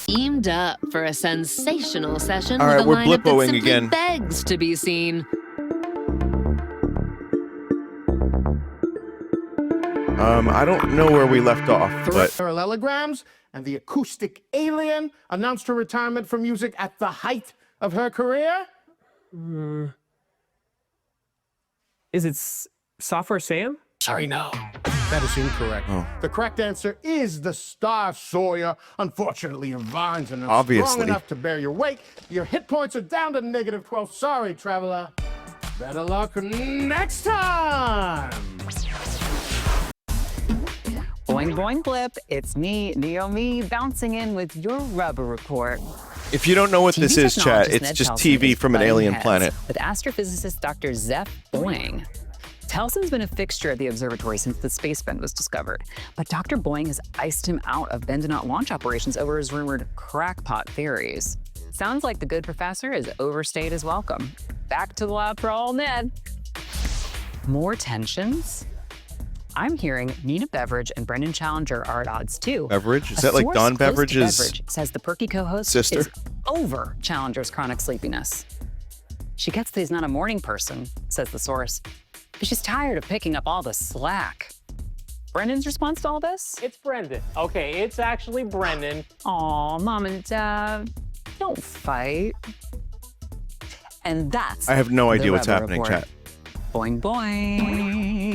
Teamed up for a sensational session All with right, a we're lineup that Blippoing simply again. begs to be seen. I don't know where we left off, but Parallelograms, and the acoustic alien announced her retirement from music at the height of her career. Is it Software Sam? Sorry, no. That is incorrect. Oh. The correct answer is the Star Sawyer. Unfortunately, your vines are not Obviously. strong enough to bear your weight. Your hit points are down to -12. Sorry, traveler. Better luck next time. Boing, boing, blip. It's me, Naomi, bouncing in with your rubber report. if you don't know what this TV is, chat, technologist it's Ned just Towson TV is from an butting alien heads planet. with astrophysicist Dr. Zeph Boing. Towson's been a fixture at the observatory since the space bend was discovered, but Dr. Boing has iced him out of Bendonaut launch operations over his rumored crackpot theories. Sounds like the good professor has overstayed his welcome. Back to the lab for all Ned. More tensions? I'm hearing Nina Beveridge and Brendan Challenger are at odds too. Beveridge? Is A that like source Don close to Beveridge's Beveridge says the perky co-host sister? is over Challenger's chronic sleepiness. She gets that he's not a morning person, says the source, but she's tired of picking up all the slack. Brendan's response to all this? It's Brendan. Okay, it's actually Brendan. Aw, Mom and Dad, don't fight. And that's I have no idea the what's Rebel happening, Report. chat. Boing, boing.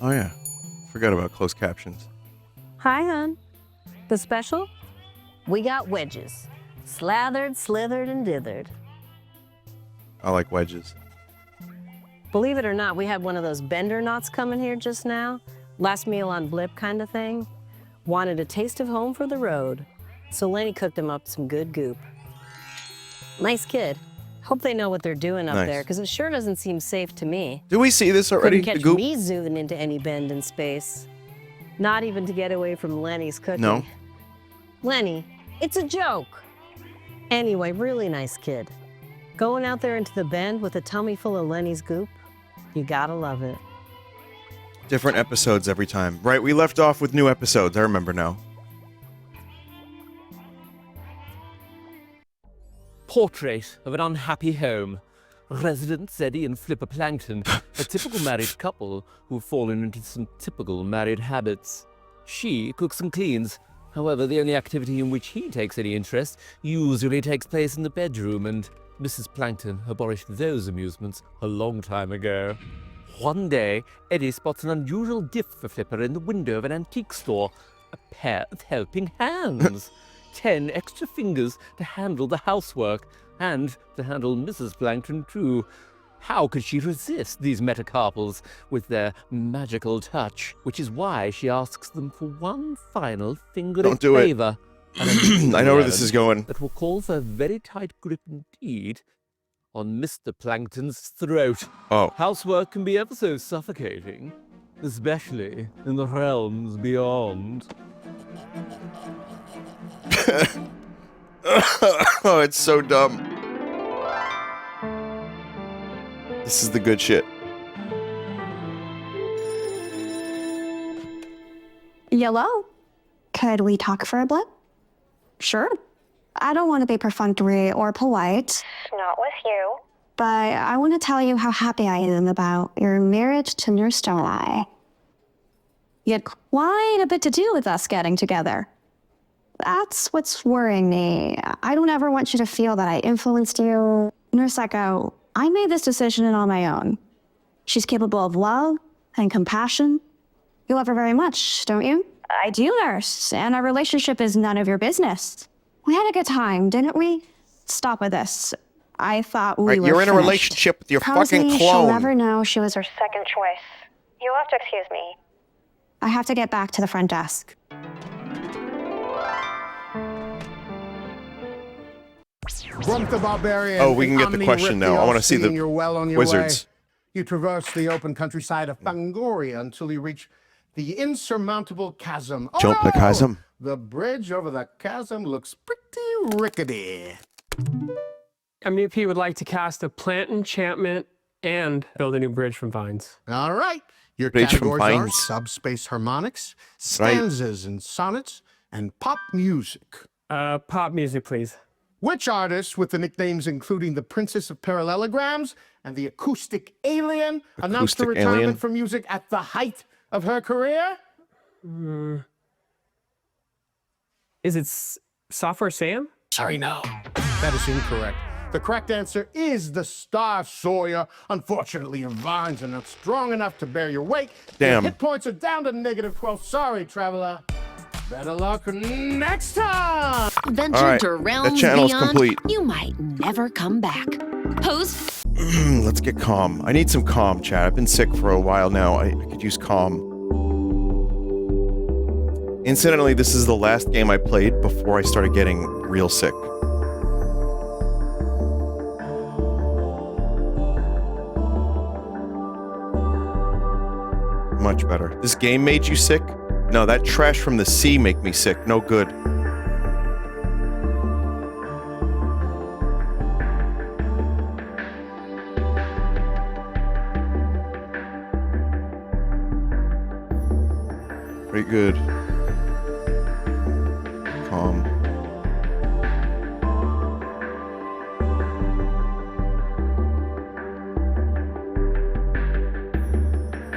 Oh yeah, forgot about closed captions. Hi, hon. The special? We got wedges. Slathered, slithered, and dithered. I like wedges. Believe it or not, we had one of those bender knots coming here just now. Last meal on blip kind of thing. Wanted a taste of home for the road. So Lenny cooked him up some good goop. Nice kid. Hope they know what they're doing up Nice. there, because it sure doesn't seem safe to me. Do we see this already? Couldn't The catch goop? me zooming into any bend in space. Not even to get away from Lenny's cooking. No. Lenny, it's a joke. Anyway, really nice kid. Going out there into the bend with a tummy full of Lenny's goop, you gotta love it. Different episodes every time. Right, we left off with new episodes. I remember now. Portrait of an unhappy home. Resident Zeddy and Flipper Plankton, a typical married couple who've fallen into some typical married habits. She cooks and cleans. However, the only activity in which he takes any interest usually takes place in the bedroom, and Mrs. Plankton abolished those amusements a long time ago. One day, Eddie spots an unusual gift for Flipper in the window of an antique store. A pair of helping hands. 10 extra fingers to handle the housework, and to handle Mrs. Plankton too. How could she resist these metacarpals with their magical touch? Which is why she asks them for one final finger Don't do it. favor. I know where this is going. That will call for a very tight grip indeed on Mr. Plankton's throat. Oh. Housework can be ever so suffocating, especially in the realms beyond. Oh, it's so dumb. This is the good shit. Hello? Could we talk for a bit? Sure. I don't want to be perfunctory or polite. Not with you. But I want to tell you how happy I am about your marriage to Nurse Starlight. You had quite a bit to do with us getting together. That's what's worrying me. I don't ever want you to feel that I influenced you. Nurse Echo, I made this decision on my own. She's capable of love and compassion. You love her very much, don't you? I do, Nurse, and our relationship is none of your business. We had a good time, didn't we? Stop with this. I thought we were You're in a finished. relationship with your Promise fucking me clone. She'll never know she was her second choice. You'll have to excuse me. I have to get back to the front desk. Brump the Barbarian. Oh, we can and get the Omni question Rip now. I want to see All-Seeing, the you're well on your wizards. way. You traverse the open countryside of Fangoria until you reach the insurmountable chasm. Oh, Jump the no! chasm. The bridge over the chasm looks pretty rickety. MEP would like to cast a plant enchantment And build a new bridge from vines. All right. Your Bridge from categories are Vines. subspace harmonics, Right. stanzas and sonnets, and pop music. Pop music, please. Which artists with the nicknames including the Princess of Parallelograms and the Acoustic Alien announced her Acoustic retirement Alien? from music at the height of her career? Is it Software Sam? Sorry, no. That is incorrect. The correct answer is the Star Sawyer. Unfortunately, your vines are not strong enough to bear your weight. Your Damn. hit points are down to -12. Sorry, traveler. Better luck next time. Venture All right, to that realms channel's beyond. complete. You might never come back. Host. Let's get calm. I need some calm, chat. I've been sick for a while now. I could use calm. Incidentally, this is the last game I played before I started getting real sick. Much better. This game made you sick? No, that trash from the sea make me sick. No good. Pretty good. Calm.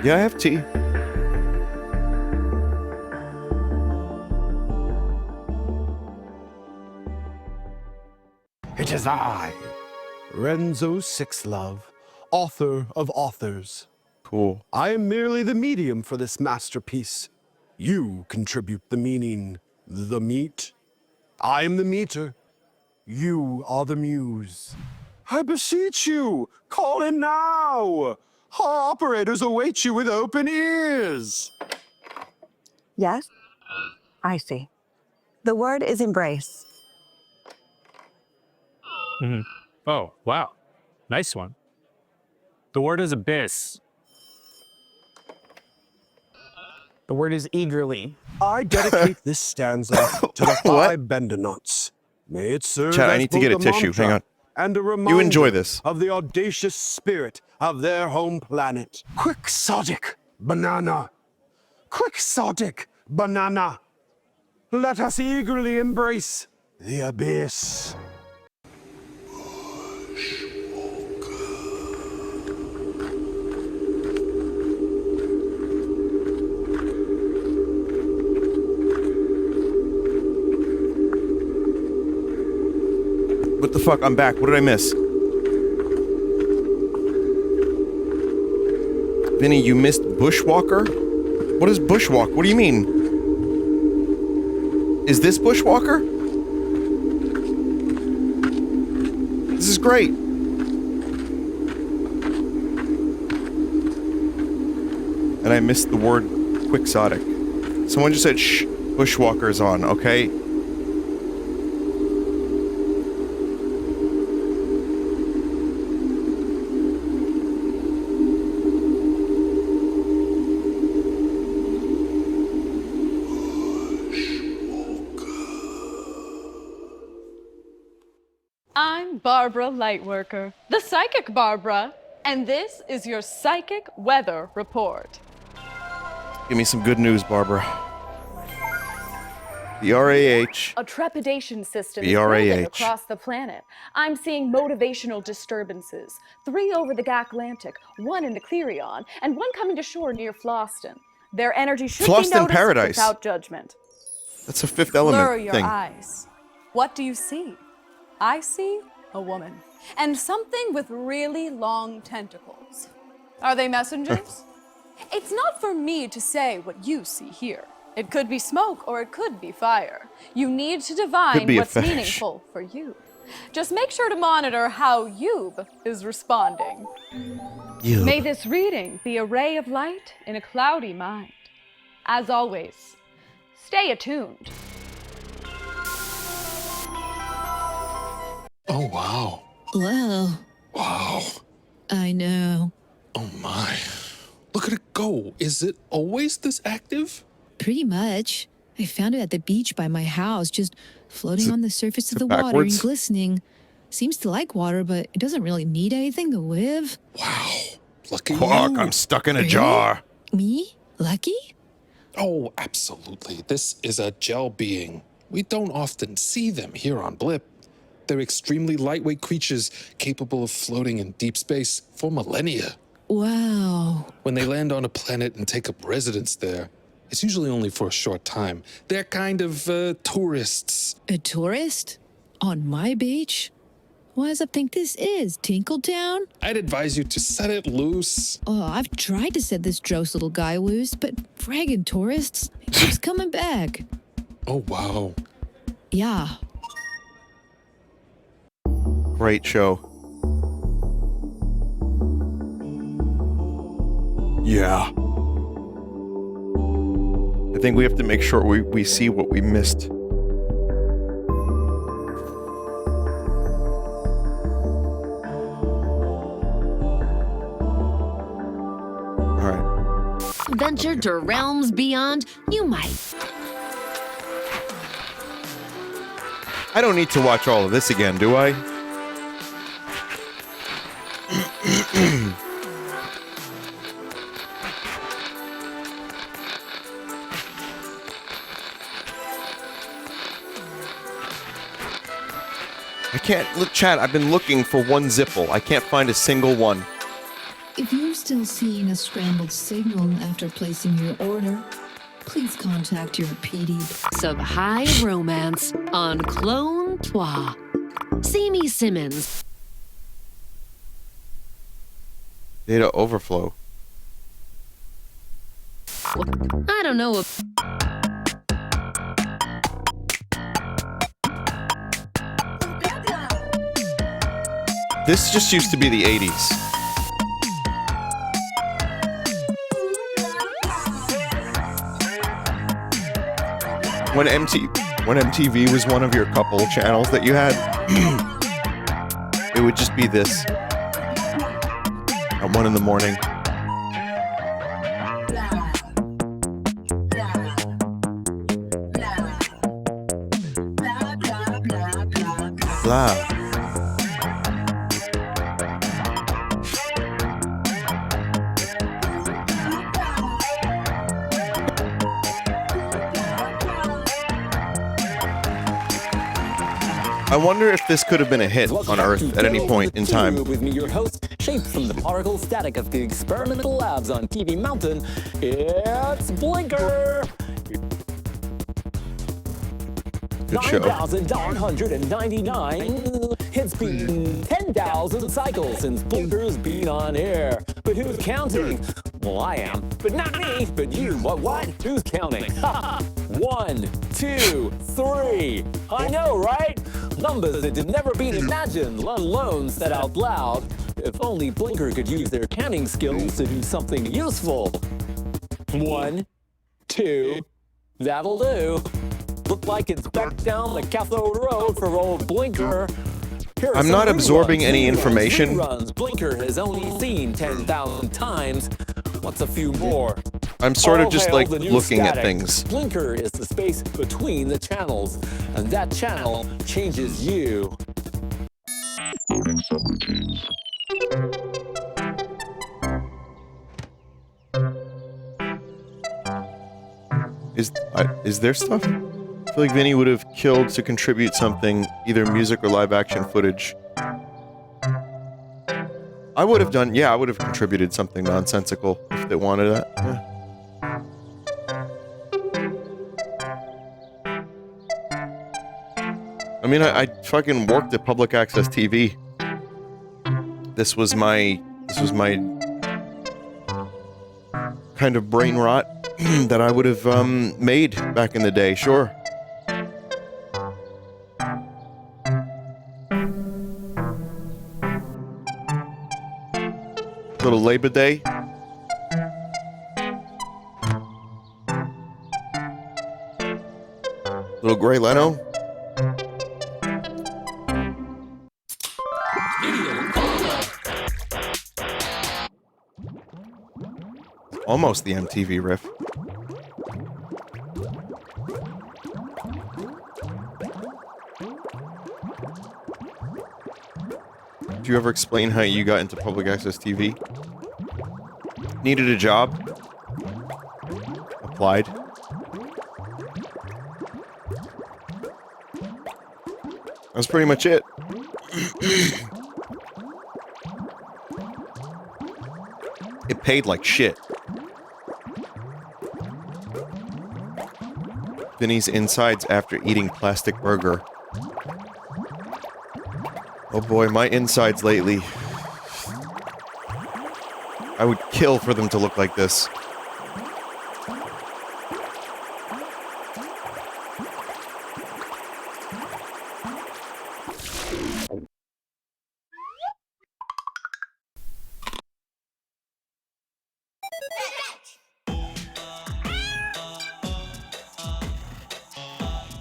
Yeah, I have tea. It is I, Renzo Sixlove, author of authors. Cool. I am merely the medium for this masterpiece. You contribute the meaning, the meat. I am the meter. You are the muse. I beseech you, call in now. Our operators await you with open ears. Yes? I see. The word is embrace. Oh, wow. Nice one. The word is abyss. The word is eagerly. I dedicate this stanza to the What? 5 Bendonauts. May it serve Chat, I as need to get both a tissue. mantra Hang on. and a You reminder enjoy this. of the audacious spirit of their home planet. Quixotic banana. Quixotic banana. Let us eagerly embrace the abyss. What the fuck? I'm back. What did I miss? Vinny, you missed Bushwalker? What is Bushwalk? What do you mean? Is this Bushwalker? This is great. And I missed the word quixotic. Someone just said, shh, Bushwalker's on, okay? I'm Barbara Lightworker, the psychic Barbara, and this is your psychic weather report. Give me some good news, Barbara. The RAH. A trepidation system is BRAH. building across the planet. I'm seeing motivational disturbances. 3 over the Atlantic, 1 in the Clarion, and 1 coming to shore near Floston. Their energy should be Floston noticed Paradise. without judgment. That's a Fifth Element Blur your thing. eyes. What do you see? I see a woman, and something with really long tentacles. Are they messengers? It's not for me to say what you see here. It could be smoke or it could be fire. You need to divine be a what's fetish. meaningful for you. Just make sure to monitor how Yub is responding. Yub. May this reading be a ray of light in a cloudy mind. As always, stay attuned. Oh, wow. Whoa. Wow. I know. Oh, my. Look at it go. Is it always this active? Pretty much. I found it at the beach by my house, just floating on the surface of the water and backwards? glistening. Seems to like water, but it doesn't really need anything to live. Wow. Lucky Quark, you. I'm stuck in a jar. Me? Lucky? Oh, absolutely. This is a gel being. We don't often see them here on Blip. They're extremely lightweight creatures capable of floating in deep space for millennia. Wow. When they land on a planet and take up residence there, it's usually only for a short time. They're kind of tourists. A tourist? On my beach? What does it think this is, Tinkletown? I'd advise you to set it loose. Oh, I've tried to set this Joe's little guy loose, but fragging tourists, he keeps coming back. Oh, wow. Yeah. Great show. Yeah. I think we have to make sure we see what we missed. Ventured to realms beyond, you might. I don't need to watch all of this again, do I? I can't look, chat. I've been looking for one Zipple. I can't find a single one. If you're still seeing a scrambled signal after placing your order, please contact your PD. Of high romance on Clone Trois. See me Simmons. Data overflow. I don't know. This just used to be the 80s. When MTV was one of your couple channels that you had, it would just be this at 1 in the morning. Blah. I wonder if this could have been a hit on Earth at any point in time. With me, your host, shaped from the particle static of the experimental labs on TV Mountain, it's Blinker! Good show. 9,999. It's been 10,000 cycles since Blinker's been on air. But who's counting? Well, I am. But not me. But you. What? Who's counting? 1, 2, 3. I know, right? Numbers that had never been imagined, let alone said out loud. If only Blinker could use their counting skills to do something useful. 1, 2. That'll do. Look like it's back down the Cathode Road for old Blinker. I'm not absorbing any information. Blinker has only seen 10,000 times. What's a few more? I'm sort of just like the new looking at static. things. Blinker is the space between the channels, and that channel changes you. Is there stuff? I feel like Vinny would have killed to contribute something, either music or live action footage. I would have done, yeah, I would have contributed something nonsensical if they wanted that. Yeah. I mean, I fucking worked at public access TV. This was my kind of brain rot that I would have made back in the day, sure. Little Labor Day. Little Gray Leno. Almost the MTV riff. Do you ever explain how you got into public access TV? Needed a job? Applied? That's pretty much it. It paid like shit. Vinny's insides after eating plastic burger. Oh boy, my insides lately. I would kill for them to look like this.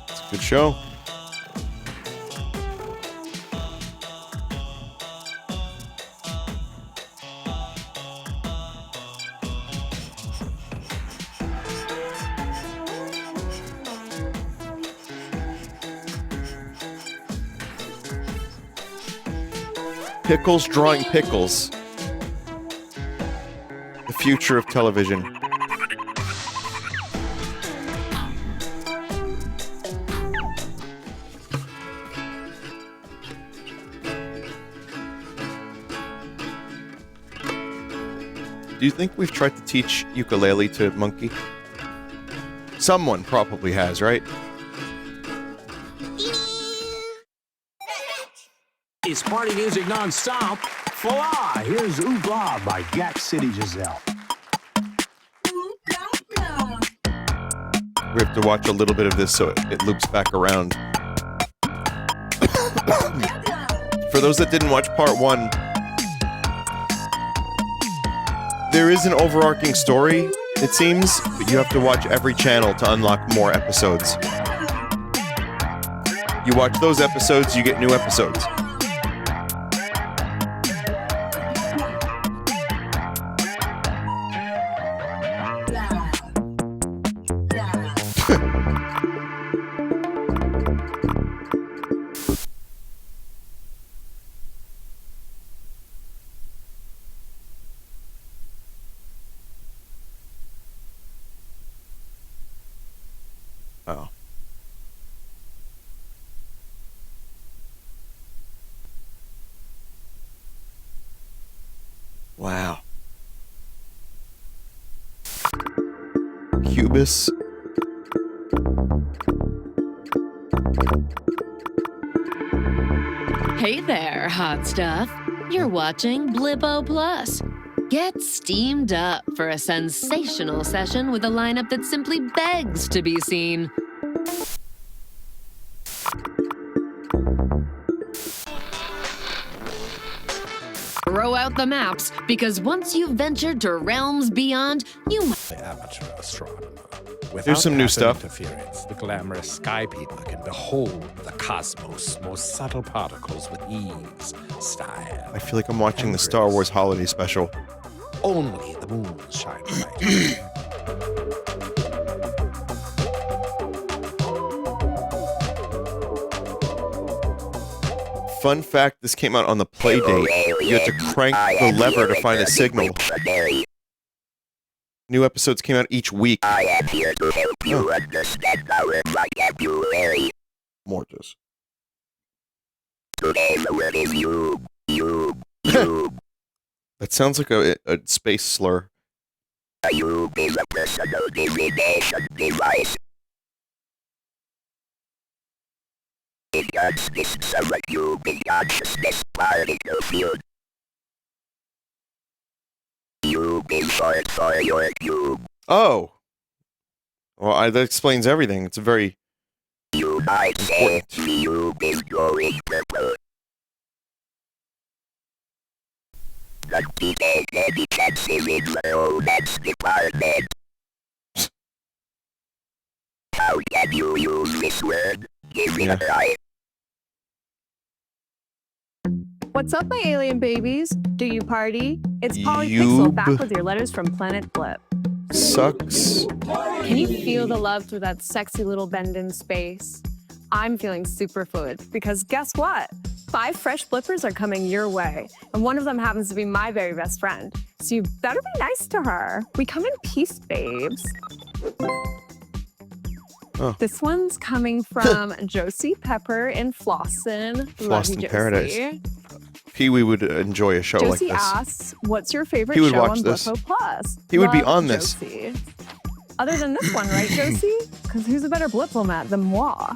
It's a good show. Pickles drawing pickles. The future of television. Do you think we've tried to teach ukulele to Monkey? Someone probably has, right? It's party music non-stop. Voila! Here's Ooh Blah by Gat City Giselle. We have to watch a little bit of this so it loops back around. For those that didn't watch part 1, there is an overarching story, it seems, but you have to watch every channel to unlock more episodes. You watch those episodes, you get new episodes. Oh. Wow. Cubis. Hey there, hot stuff. You're watching Blippo Plus. Get steamed up for a sensational session with a lineup that simply begs to be seen. Throw out the maps, because once you've ventured to realms beyond, you might... The amateur astronomer. There's some new stuff. Interference, the glamorous sky people can behold the cosmos' most subtle particles with ease, style. I feel like I'm watching the Star Wars holiday special. Only the moon shine bright. Fun fact, this came out on the play date. You had to crank the lever to find a signal. New episodes came out each week. I am here to help you understand our vocabulary. Mortis. Today the word is you. That sounds like a space slur. A cube is a personal designation device. It consists of a cube in consciousness particle field. Cube is short for your cube. Oh. Well, that explains everything. It's a very You might say the cube is going purple. The detailed any chances in the romance department. How can you use this word? Give it a try. What's up, my alien babies? Do you party? It's Polypixel back with your letters from Planet Blip. Sucks. Can you feel the love through that sexy little bend in space? I'm feeling super fluid because guess what? 5 fresh blippers are coming your way, and one of them happens to be my very best friend. So you better be nice to her. We come in peace, babes. Oh. This one's coming from Josie Pepper in Flossin. Love you, Flossin Josie. Paradise. Pee-wee would enjoy a show like Josie this. asks, what's your favorite He would show watch on this. Blippo Plus? He would be Love on this. Josie. Other than this one, right, Josie? Because who's a better Blippomat than moi?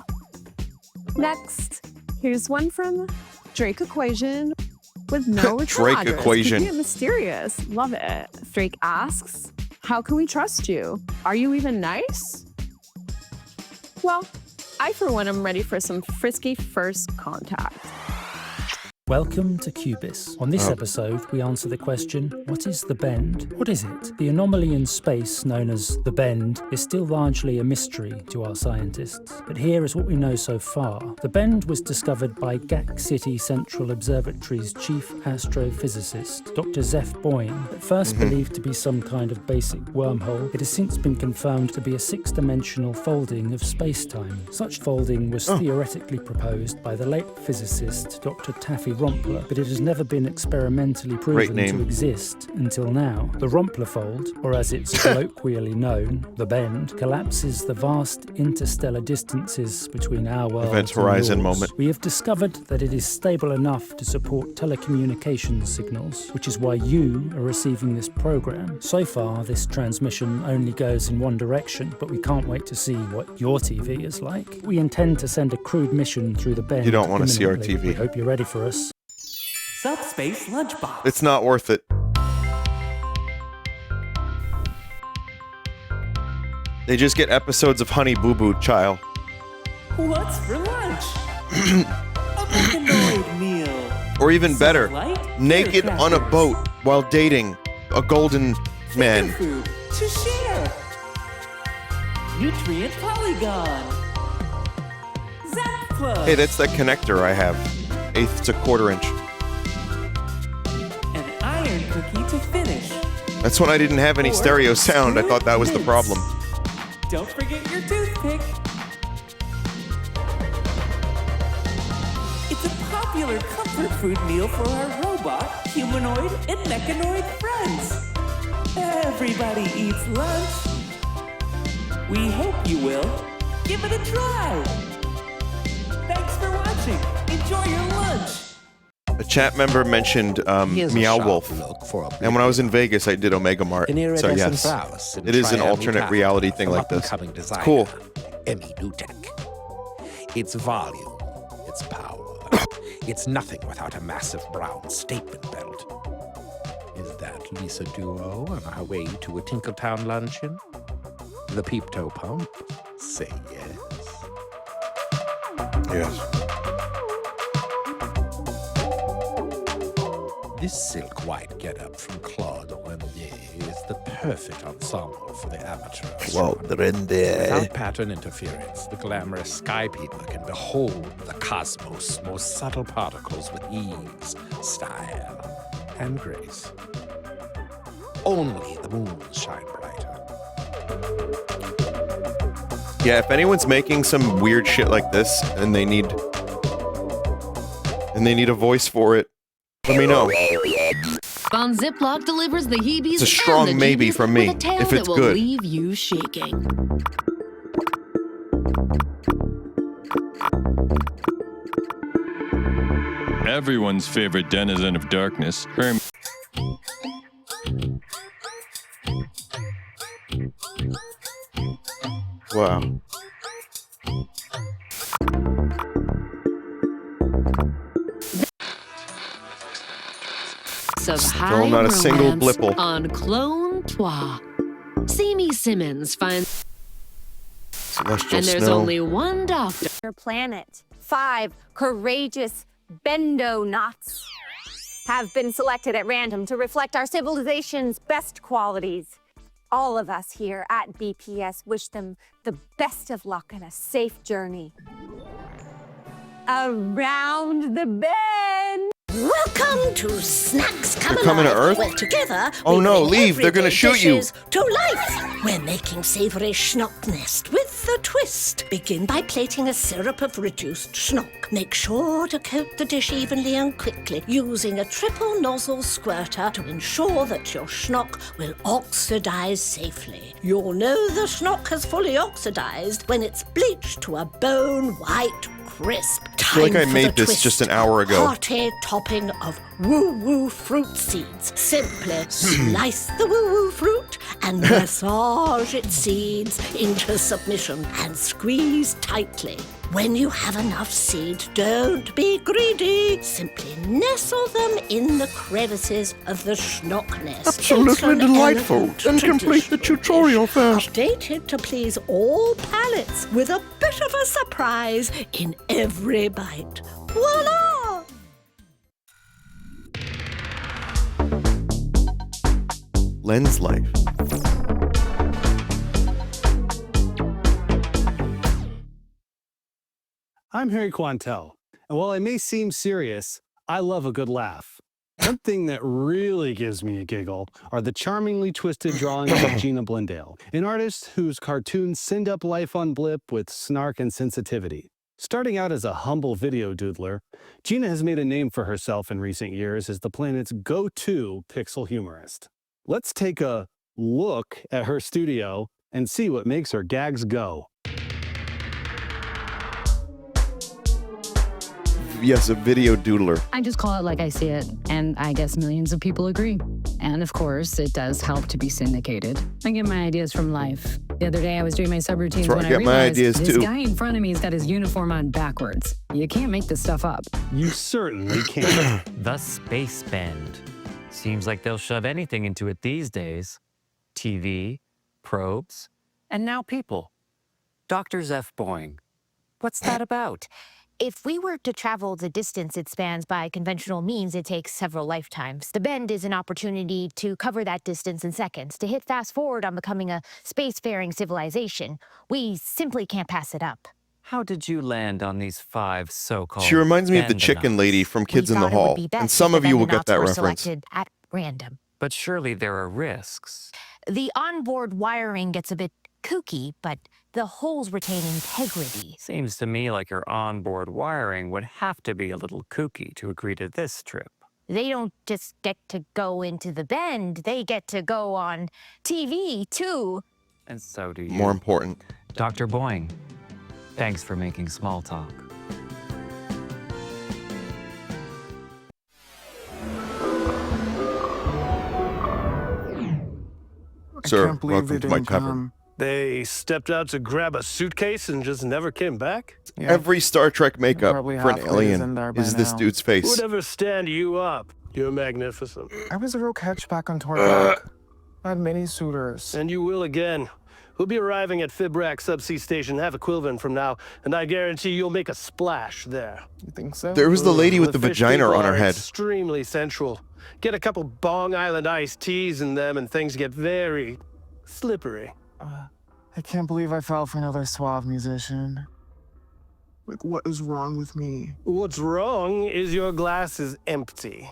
Next, here's one from Drake Equation with no return Drake address. Equation. Keeping it mysterious. Love it. Drake asks, how can we trust you? Are you even nice? Well, I for one am ready for some frisky first contact. Welcome to Cubis. On this episode, we answer the question, what is the bend? What is it? The anomaly in space known as the bend is still largely a mystery to our scientists. But here is what we know so far. The bend was discovered by GAC City Central Observatory's chief astrophysicist, Dr. Zeph Boyne. At first believed to be some kind of basic wormhole, it has since been confirmed to be a 6-dimensional folding of space-time. Such folding was theoretically proposed by the late physicist Dr. Taffy Rompler, but it has never been experimentally proven to exist until now. The Rompler fold, or as it's colloquially known, the bend, collapses the vast interstellar distances between our world Event and Horizon yours. moment. We have discovered that it is stable enough to support telecommunications signals, which is why you are receiving this program. So far, this transmission only goes in one direction, but we can't wait to see what your TV is like. We intend to send a crewed mission through the bend. You don't want to see our imminently. TV. We hope you're ready for us. Subspace Lunchbox. It's not worth it. They just get episodes of Honey Boo Boo Child. What's for lunch? A mechanoid meal. Or even better, Light, naked on a boat while dating a golden man. food to share. Nutrient polygon. Zap plug. Hey, that's that connector I have. 1/8 to 1/4 inch. An iron cookie to finish. That's when I didn't have any Or stereo sound. I thought that was the mints. problem. Don't forget your toothpick. It's a popular comfort food meal for our robot, humanoid, and mechanoid friends. Everybody eats lunch. We hope you will. Give it a try. Thanks for watching. Enjoy your lunch. A chat member mentioned Meow Wolf. And when I was in Vegas, I did Omega Mart. So yes, it is an alternate reality thing like this. It's cool. Emmy Dutek. Its volume, its power. It's nothing without a massive brown statement belt. Is that Lisa Duo on her way to a Tinkletown luncheon? The Peep Toe Pump? Say yes. Yes. This silk white getup from Claude Renier is the perfect ensemble for the amateur. Claude Renier. Without pattern interference, the glamorous sky people can behold the cosmos' most subtle particles with ease, style, and grace. Only the moons shine brighter. Yeah, if anyone's making some weird shit like this and they need a voice for it, let me know. Von Ziploc delivers the Heebies It's a strong and the maybe Jeebies from me, with a tale if that it's will good. leave you shaking. Everyone's favorite denizen of darkness. Wow. Of Still high not a single romance Blipple. on Clone Trois. Simi Simmons finds, Celestial and there's Snow. only one doctor. Your planet. 5 courageous bendo-knots have been selected at random to reflect our civilization's best qualities. All of us here at BPS wish them the best of luck and a safe journey. Around the bend! Welcome to Snacks Come They're coming to Alive, Earth? where together Oh we no, bring leave, they're gonna everyday shoot you. dishes to life. We're making savory schnock nest with a twist. Begin by plating a syrup of reduced schnock. Make sure to coat the dish evenly and quickly, using a triple nozzle squirter to ensure that your schnock will oxidize safely. You'll know the schnock has fully oxidized when it's bleached to a bone-white crisp. I feel like I made this just an hour ago. Hearty topping of woo-woo fruit seeds. Simply slice the woo-woo fruit and massage its seeds into submission and squeeze tightly. When you have enough seed, don't be greedy. Simply nestle them in the crevices of the schnock nest. Absolutely It's an delightful. elegant Then complete the tutorial first. Updated to please all palates with a bit of a surprise in every bite. Voila! Lens Life. I'm Harry Quantel, and while I may seem serious, I love a good laugh. One thing that really gives me a giggle are the charmingly twisted drawings of Gina Blindale, an artist whose cartoons send up life on Blip with snark and sensitivity. Starting out as a humble video doodler, Gina has made a name for herself in recent years as the planet's go-to pixel humorist. Let's take a look at her studio and see what makes her gags go. Yes, a video doodler. I just call it like I see it, and I guess millions of people agree. And of course, it does help to be syndicated. I get my ideas from life. The other day, I was doing my subroutines when I realized this guy in front of me has got his uniform on backwards. You can't make this stuff up. You certainly can't. The Space Bend. Seems like they'll shove anything into it these days. TV, probes, and now people. Dr. Zeph Boing. What's that about? If we were to travel the distance it spans by conventional means, it takes several lifetimes. The Bend is an opportunity to cover that distance in seconds, to hit fast forward on becoming a spacefaring civilization. We simply can't pass it up. How did you land on these 5 so-called She reminds me of the Bandonauts? chicken lady from Kids in the Thought it would Hall. be best And some if of the you will get Bandonauts that were reference. selected at random. But surely there are risks. The onboard wiring gets a bit kooky, but the holes retain integrity. Seems to me like your onboard wiring would have to be a little kooky to agree to this trip. They don't just get to go into the Bend, they get to go on TV, too. And so do you. More important. Dr. Boing, thanks for making small talk. Sir, welcome to my tavern. They stepped out to grab a suitcase and just never came back? Every Star Trek makeup Probably for an halfway alien in there by is this now. dude's face. Who'd ever stand you up? You're magnificent. I was a real catch back on Torback. I had many suitors. And you will again. We'll be arriving at Fibrack Subsea Station half a Quilvin from now, and I guarantee you'll make a splash there. You think so? There was the lady with the fish vagina people on her are head. Extremely sensual. Get a couple Bong Island iced teas in them, and things get very slippery. I can't believe I fell for another suave musician. Like, what is wrong with me? What's wrong is your glass is empty.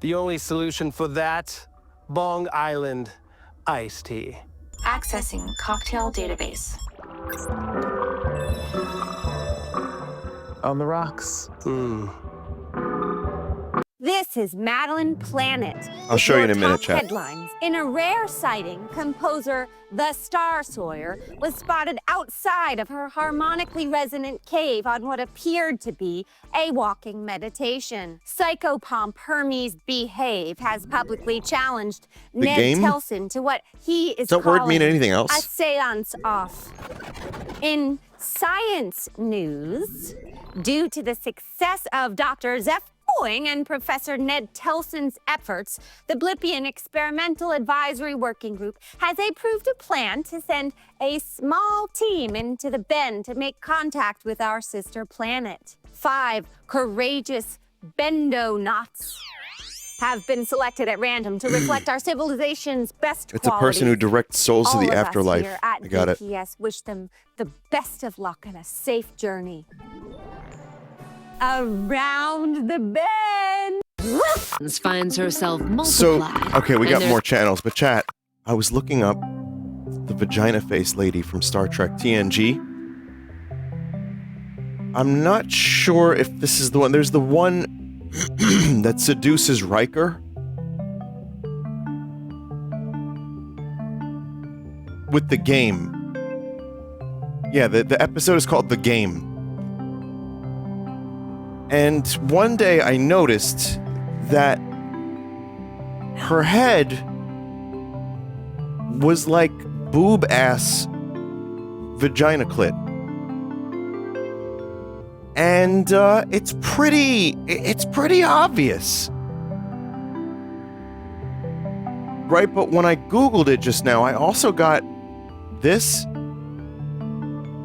The only solution for that, Bong Island iced tea. Accessing cocktail database. On the rocks. This is Madeline Planet. I'll show you in a minute, Top chat. Headlines. In a rare sighting, composer The Star Sawyer was spotted outside of her harmonically resonant cave on what appeared to be a walking meditation. Psychopomp Hermes Behave has publicly challenged The Ned game? Telson to what he is Does that word calling mean anything else? a seance off. In science news, due to the success of Dr. Zeph Boing and Professor Ned Telson's efforts, the Blippian Experimental Advisory Working Group has approved a plan to send a small team into the Bend to make contact with our sister planet. 5 courageous Bendonauts have been selected at random to reflect our civilization's best It's a person who directs souls to All the of us afterlife. here at I got it. BPS wish them the best of luck and a safe journey. Around the bend. finds herself So, multiplied. okay, we and got there's more channels, but chat, I was looking up the vagina face lady from Star Trek TNG. I'm not sure if this is the one. There's the one that seduces Riker with the game. Yeah, the episode is called The Game. And one day I noticed that her head was like boob-ass vagina clit. And it's pretty obvious. Right, but when I Googled it just now, I also got this,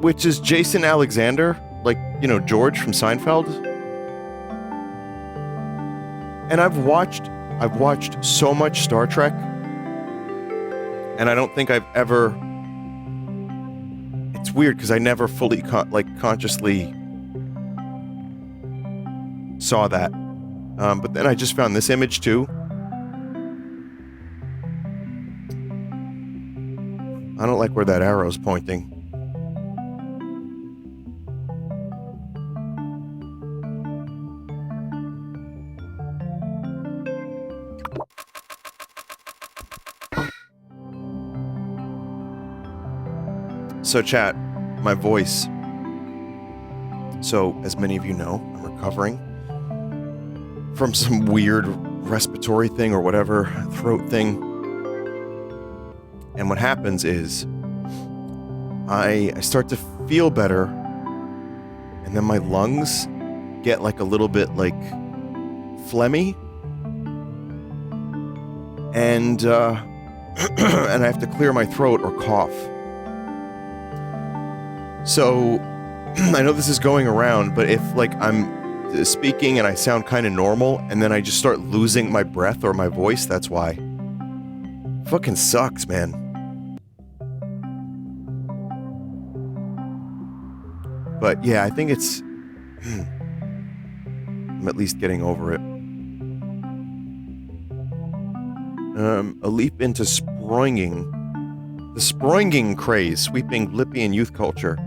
which is Jason Alexander, like, you know, George from Seinfeld. And I've watched so much Star Trek, and I don't think I've ever... It's weird, because I never fully, consciously saw that. But then I just found this image, too. I don't like where that arrow's pointing. So chat, my voice. So, as many of you know, I'm recovering from some weird respiratory thing or whatever, throat thing. And what happens is I start to feel better, and then my lungs get like a little bit like phlegmy, and and I have to clear my throat or cough. So I know this is going around, but if like I'm speaking and I sound kind of normal and then I just start losing my breath or my voice, that's why. Fucking sucks, man. But yeah, I think it's... I'm at least getting over it. A leap into sproinging. The sproinging craze sweeping Blippian youth culture.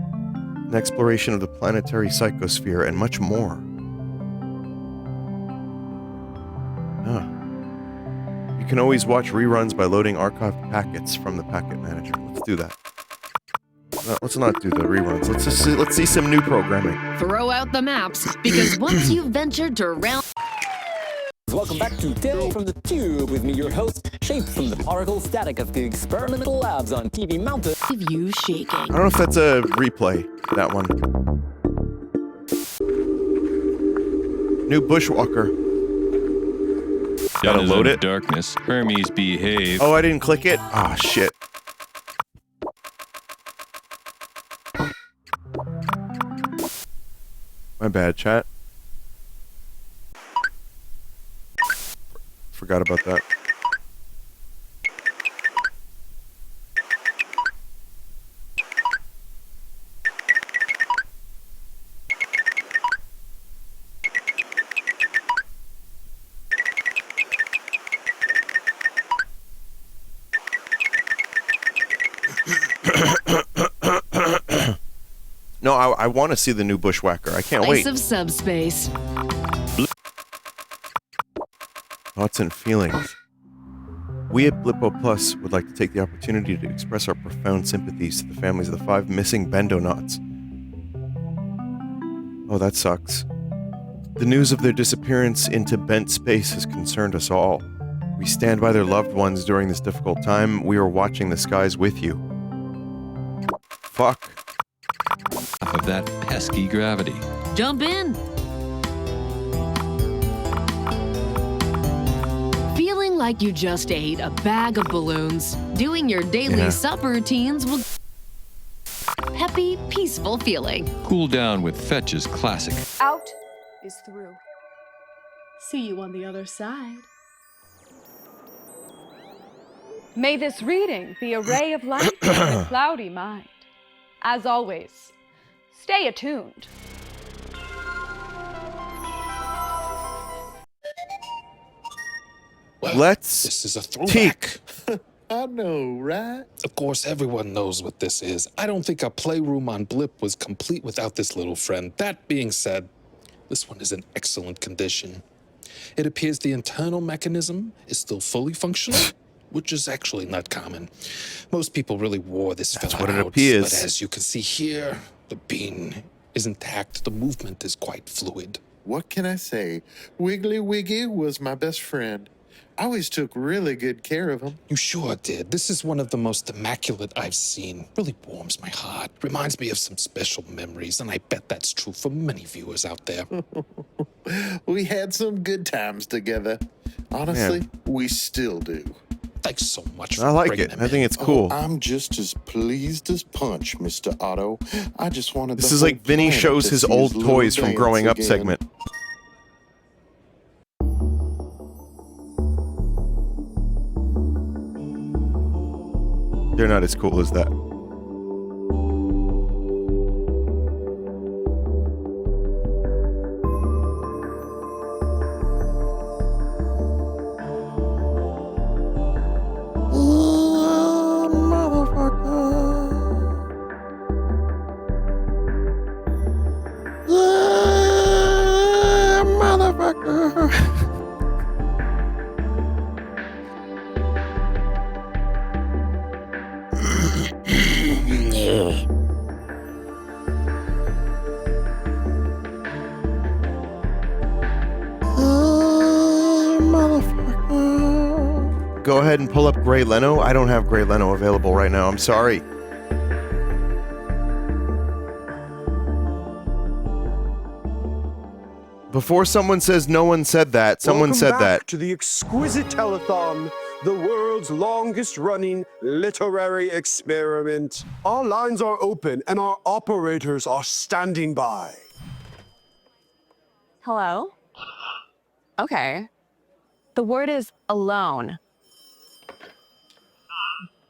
An exploration of the planetary psychosphere and much more. You can always watch reruns by loading archived packets from the packet manager. Let's do that. Let's not do the reruns. Let's see some new programming. Throw out the maps, because once you've ventured to round... Welcome back to Tale from the Tube with me, your host, shaped from the particle static of the experimental labs on TV Mountain. You shaking. I don't know if that's a replay, that one. New Bushwalker. Gotta load it. Darkness. Hermes behave. Oh, I didn't click it? Ah, shit. My bad, chat. Forgot about that. No, I want to see the new Bushwhacker. I can't wait. Place of subspace. Thoughts and feelings. We at Blippo Plus would like to take the opportunity to express our profound sympathies to the families of the 5 missing Bendonauts. Oh, that sucks. The news of their disappearance into bent space has concerned us all. We stand by their loved ones during this difficult time. We are watching the skies with you. Fuck. Of that pesky gravity. Jump in. Feeling like you just ate a bag of balloons, doing your daily subroutines will... Peppy, peaceful feeling. Cool down with Fetch's classic. Out is through. See you on the other side. May this reading be a ray of light in a cloudy mind. As always, stay attuned. Let's this is a throwback. I know, right? Of course, everyone knows what this is. I don't think a playroom on Blip was complete without this little friend. That being said, this one is in excellent condition. It appears the internal mechanism is still fully functional, which is actually not common. Most people really wore this fella what it out, appears. but as you can see here, the bean is intact. The movement is quite fluid. What can I say? Wiggly Wiggy was my best friend. I always took really good care of him. You sure did. This is one of the most immaculate I've seen. Really warms my heart. Reminds me of some special memories, and I bet that's true for many viewers out there. We had some good times together. Honestly, we still do. Thanks so much I like it. I think it's cool. Oh, I'm just as pleased as punch, Mr. Otto. I just wanted This is like Vinny shows his old toys from growing up segment. They're not as cool as that. Go ahead and pull up Gray Leno. I don't have Gray Leno available right now. I'm sorry. Before someone says no one said that, someone Welcome said back that. to the exquisite telethon, the world's longest-running literary experiment. Our lines are open and our operators are standing by. Hello? Okay. The word is alone.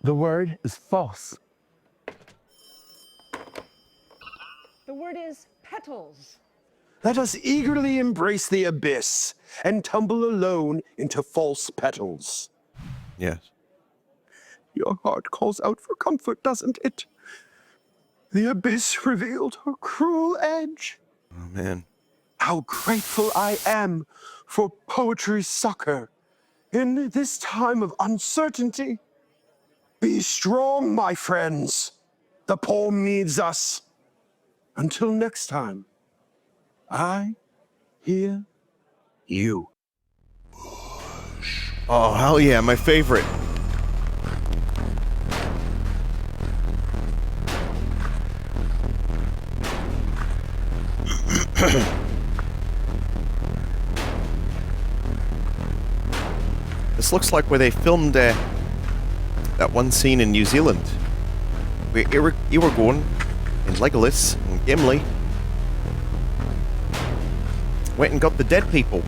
The word is false. The word is petals. Let us eagerly embrace the abyss and tumble alone into false petals. Yes. Your heart calls out for comfort, doesn't it? The abyss revealed her cruel edge. Oh, man. How grateful I am for poetry's succor in this time of uncertainty. Be strong, my friends. The poem needs us. Until next time, I hear you. Oh, hell yeah, my favorite. This looks like where they filmed that one scene in New Zealand. Where Aragorn and Legolas and Gimli went and got the dead people.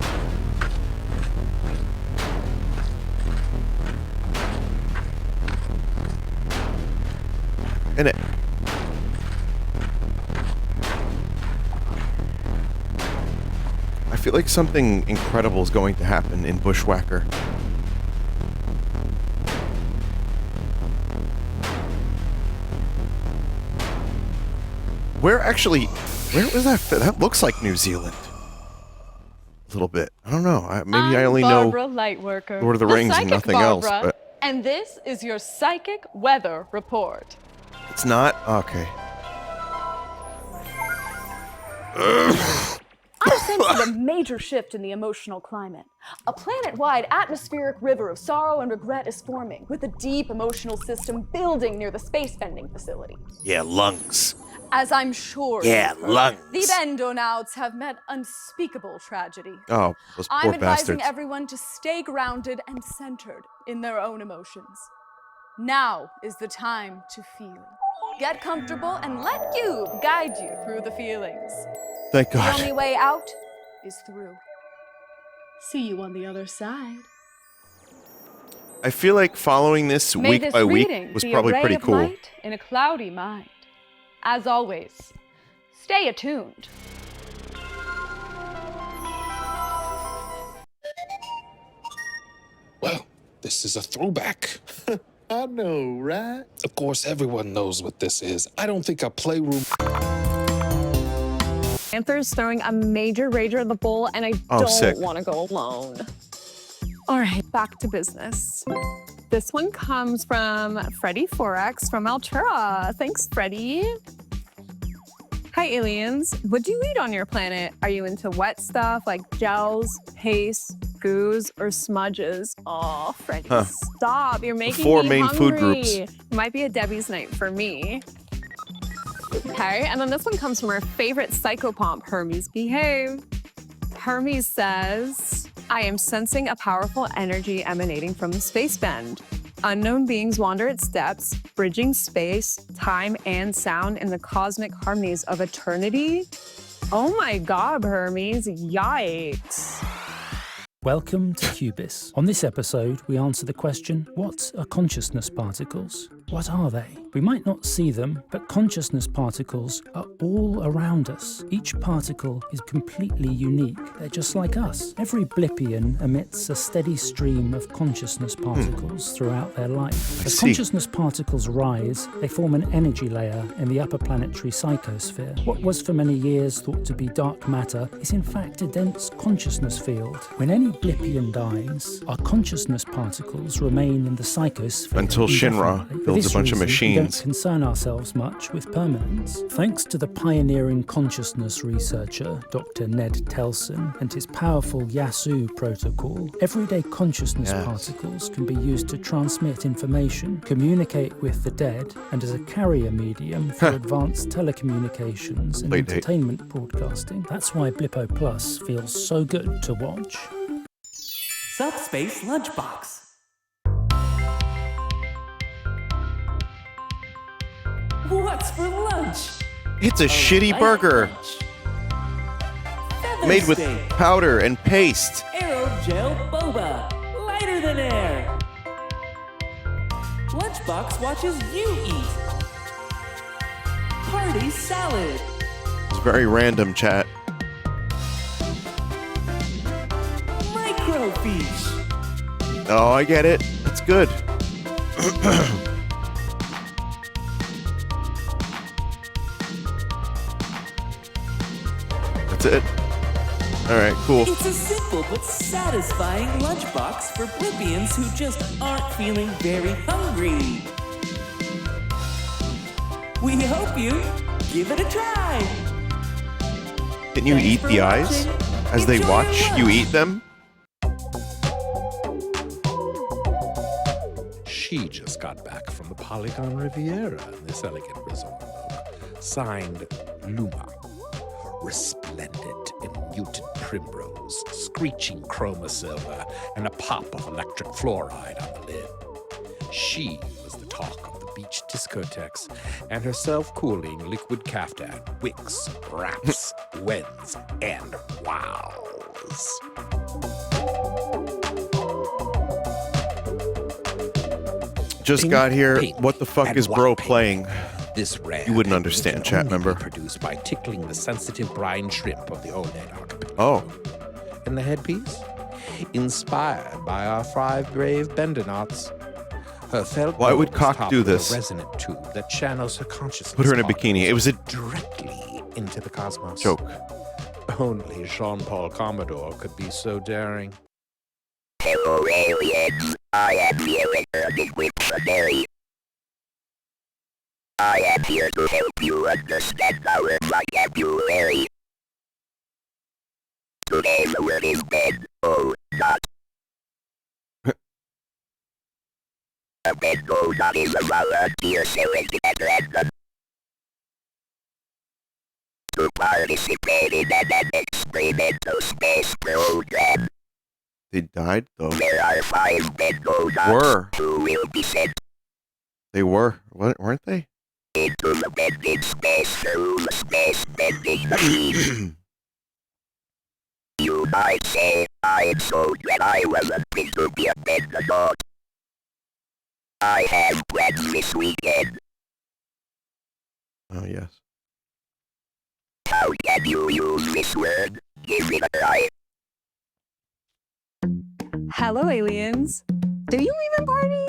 In it. I feel like something incredible is going to happen in Bushwhacker. Where was that? That looks like New Zealand. A little bit. I don't know. Maybe I only Barbara know Lightworker, Lord of the Rings and nothing Barbara, else. But and this is your psychic weather report. it's not? Okay. I'm sensing a major shift in the emotional climate. A planet-wide atmospheric river of sorrow and regret is forming, with a deep emotional system building near the space vending facility. Yeah, lungs. As I'm sure Yeah, you've heard, lungs. the Bendonauts have met unspeakable tragedy. Oh, those I'm poor advising bastards. everyone to stay grounded and centered in their own emotions. Now is the time to feel. Get comfortable and let Cube guide you through the feelings. Thank God. The only way out is through. See you on the other side. I feel like following this May week this by week reading was be probably a ray pretty of cool. light in a cloudy mind. As always, stay attuned. Well, this is a throwback. I know, right? Of course, everyone knows what this is. I don't think a playroom... Panther's throwing a major rager in the bowl, and I don't want to go alone. All right, back to business. This one comes from Freddy Forex from Altura. Thanks, Freddy. Hi, aliens. What do you eat on your planet? Are you into wet stuff like gels, paste, goos, or smudges? Oh, Freddy, stop. You're making Four me main hungry. food groups. It might be a Debbie's night for me. Okay, and then this one comes from our favorite psychopomp, Hermes Behave. Hermes says, I am sensing a powerful energy emanating from the space bend. Unknown beings wander its depths, bridging space, time, and sound in the cosmic harmonies of eternity. Oh my God, Hermes, yikes. Welcome to Cubis. On this episode, we answer the question, what are consciousness particles? What are they? We might not see them, but consciousness particles are all around us. Each particle is completely unique. They're just like us. Every Blippian emits a steady stream of consciousness particles throughout their life. As consciousness particles rise, they form an energy layer in the upper planetary psychosphere. What was for many years thought to be dark matter is in fact a dense consciousness field. When any Blippian dies, our consciousness particles remain in the psychosphere until Shinra builds a bunch of machines. We don't concern ourselves much with permanence. Thanks to the pioneering consciousness researcher, Dr. Ned Telson, and his powerful Yasu protocol, everyday consciousness particles can be used to transmit information, communicate with the dead, and as a carrier medium for advanced telecommunications and entertainment broadcasting. That's why Blippo Plus feels so good to watch. Subspace Lunchbox. What's for lunch? It's a shitty burger. Made with powder and paste. Aerogel boba. Lighter than air. Lunchbox watches you eat. Party salad. It's very random, chat. Microfiche. Oh, I get it. It's good. That's it. All right, cool. It's a simple but satisfying lunchbox for Blippians who just aren't feeling very hungry. We hope you give it a try. Can you eat the eyes? As they watch, you eat them? She just got back from the Polygon Riviera in this elegant resort, signed Luma. Resplendent in mutant primrose, screeching chroma silver, and a pop of electric fluoride on the lid. She was the talk of the beach discotheques, and her self-cooling liquid caftan wicks, wraps, wins, and wows. Just got here. What the fuck is bro playing? This rare you wouldn't understand, chat member. Produced by tickling the sensitive brine shrimp of the Oled archipelago. Oh. And the headpiece? Inspired by our 5 brave Bendonauts. Her felt Why would Cock do this? A resonant tube that channels her consciousness. Put her in a bikini. It was a directly into the cosmos. Joke. Only Jean-Paul Commodore could be so daring. Hello, aliens. I am the returning Wiktionary. I am here to help you understand our vocabulary. Today the word is bed. Oh, not. A bendonut is a volunteer selected at random to participate in an experimental space program. They died, though. There are 5 bendonuts who will be sent. They were, weren't they? Into the bending space through the space bending machine. You might say, I'm so glad I wasn't meant to be a bendonaut. I have plans this weekend. Oh, yes. How can you use this word? Give it a try. Hello, aliens. Do you even party?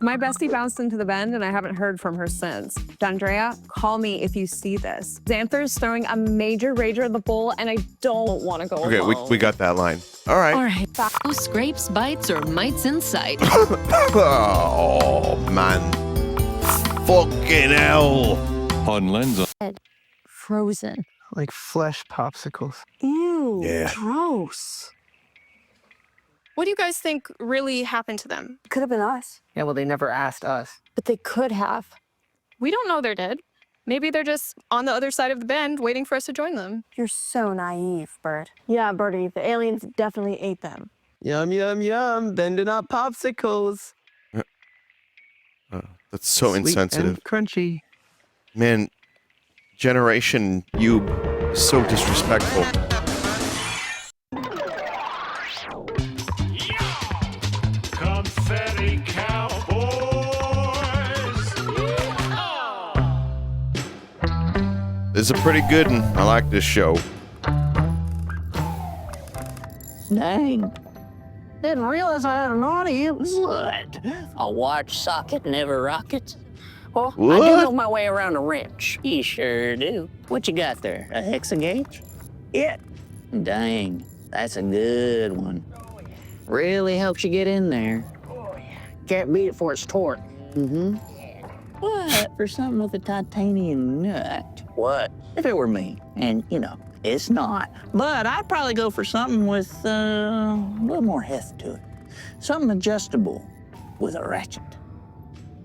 My bestie bounced into the bend and I haven't heard from her since. Dundrea, call me if you see this. Xanther's throwing a major rager at the bowl and I don't want to go Okay, alone. we got that line. All right. All right. No scrapes, bites, or mites in sight. Oh, man. Fucking hell. On Lenza. Frozen. Like flesh popsicles. Ew, Yeah. gross. What do you guys think really happened to them? Could have been us. Yeah, well, they never asked us. But they could have. We don't know they're dead. Maybe they're just on the other side of the bend waiting for us to join them. You're so naive, Bird. Yeah, Birdie, the aliens definitely ate them. Yum, yum, yum. Bending up popsicles. That's so Sweet insensitive. and crunchy. Man, Generation Yube is so disrespectful. Confetti Cowboys. This is a pretty good one. I like this show. Dang. Didn't realize I had an audience. What? A watch socket never rockets? Well, I do What? know my way around a wrench. You sure do. What you got there? A hexa gauge? Yeah. Dang, that's a good one. Really helps you get in there. Can't beat it for its torque. Mm-hmm. What? For something with a titanium nut? What? If it were me, and you know, it's not. But I'd probably go for something with a little more heft to it. Something adjustable with a ratchet.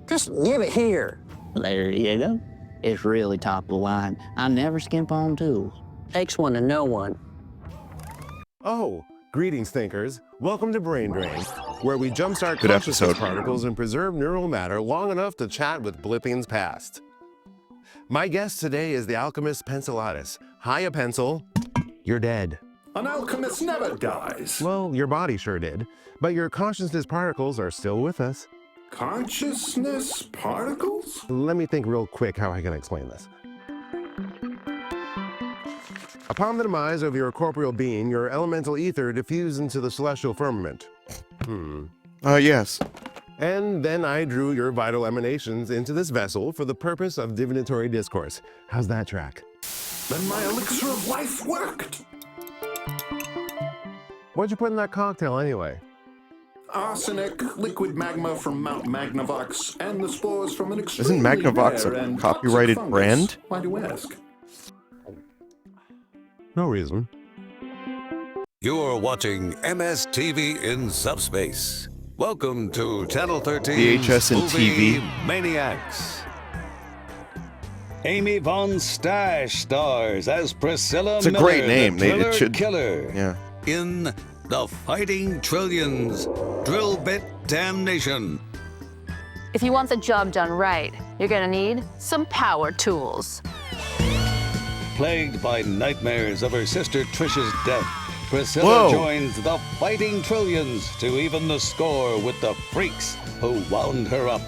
Just give it here. There you go. It's really top of the line. I never skimp on tools. Takes one to know one. Oh, greetings, thinkers. Welcome to Brain Drain, where we jumpstart Good consciousness episode. particles and preserve neural matter long enough to chat with Blippian's past. My guest today is the alchemist Pencilatus. Hiya, Pencil. You're dead. An alchemist never dies. Well, your body sure did, but your consciousness particles are still with us. Consciousness particles? Let me think real quick how I can explain this. Upon the demise of your corporeal being, your elemental ether diffused into the celestial firmament. Yes. And then I drew your vital emanations into this vessel for the purpose of divinatory discourse. How's that track? Then my elixir of life worked. What'd you put in that cocktail anyway? Arsenic, liquid magma from Mount Magnavox, and the spores from an Isn't extremely Magnavox rare a and copyrighted toxic brand? fungus. Why do you ask? No reason. You're watching MSTV in Subspace. Welcome to Channel 13 VHS and TV. Maniacs. Amy Von Stash stars as Priscilla It's a Miller, great name. the Thriller It should. Killer. Yeah. In The Fighting Trillions, Drill Bit Damnation. If you want the job done right, you're gonna need some power tools. Plagued by nightmares of her sister Trish's death, Priscilla Whoa. joins the Fighting Trillions to even the score with the freaks who wound her up.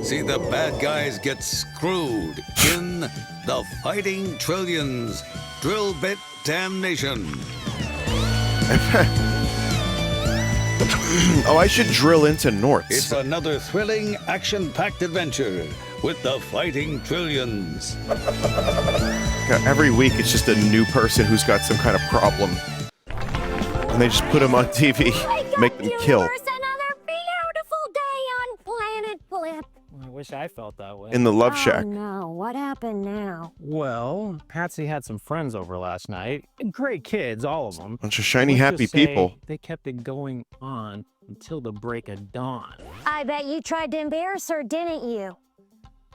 See the bad guys get screwed in The Fighting Trillions, Drill Bit Damnation. Oh, I should drill into Norts. It's another thrilling, action-packed adventure with the Fighting Trillions. Yeah, every week it's just a new person who's got some kind of problem. And they just put them on TV, make them kill. Another beautiful day on Planet Blip. I wish I felt that way. In the Love Shack. Oh no, what happened now? Well, Patsy had some friends over last night. Great kids, all of them. Bunch of shiny, Let's happy just say people. They kept it going on until the break of dawn. I bet you tried to embarrass her, didn't you?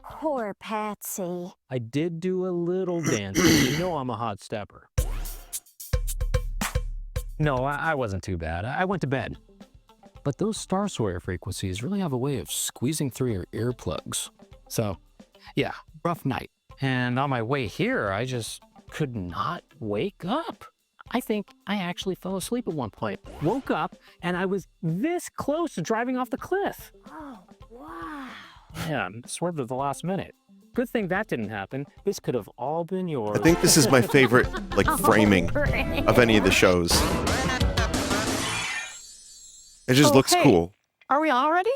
Poor Patsy. I did do a little dancing. You know I'm a hot stepper. No, I wasn't too bad. I went to bed. But those Star Sawyer frequencies really have a way of squeezing through your earplugs. So, yeah, rough night. And on my way here, I just could not wake up. I think I actually fell asleep at one point. Woke up, and I was this close to driving off the cliff. Oh, wow. Yeah, swerved at the last minute. Good thing that didn't happen. This could have all been yours. I think this is my favorite, like, framing of any of the shows. It just looks hey, cool. Are we all ready?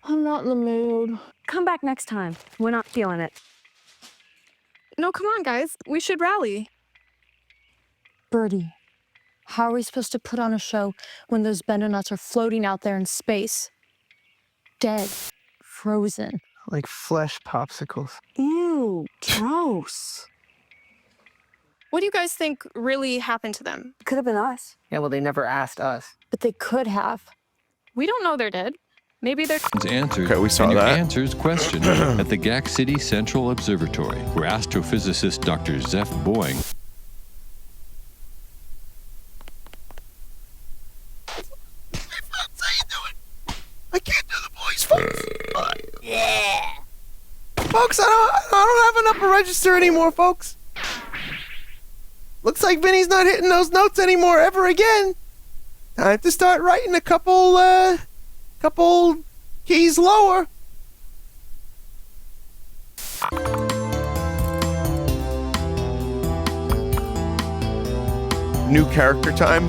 I'm not in the mood. Come back next time. We're not feeling it. No, come on, guys. We should rally. Birdie, how are we supposed to put on a show when those Bendonuts are floating out there in space? Dead. Frozen. Like flesh popsicles. Ew, gross. What do you guys think really happened to them? Could have been us. Yeah, well, they never asked us. But they could have. We don't know they're dead. Maybe they're... Answered, Okay, we saw and your that. answers question at the GAC City Central Observatory, where astrophysicist Dr. Zeph Boeing I can't do the voice, folks. Yeah. Folks, I don't have an upper register anymore, folks. Looks like Vinny's not hitting those notes anymore ever again. Time to start writing a couple keys lower. New character time.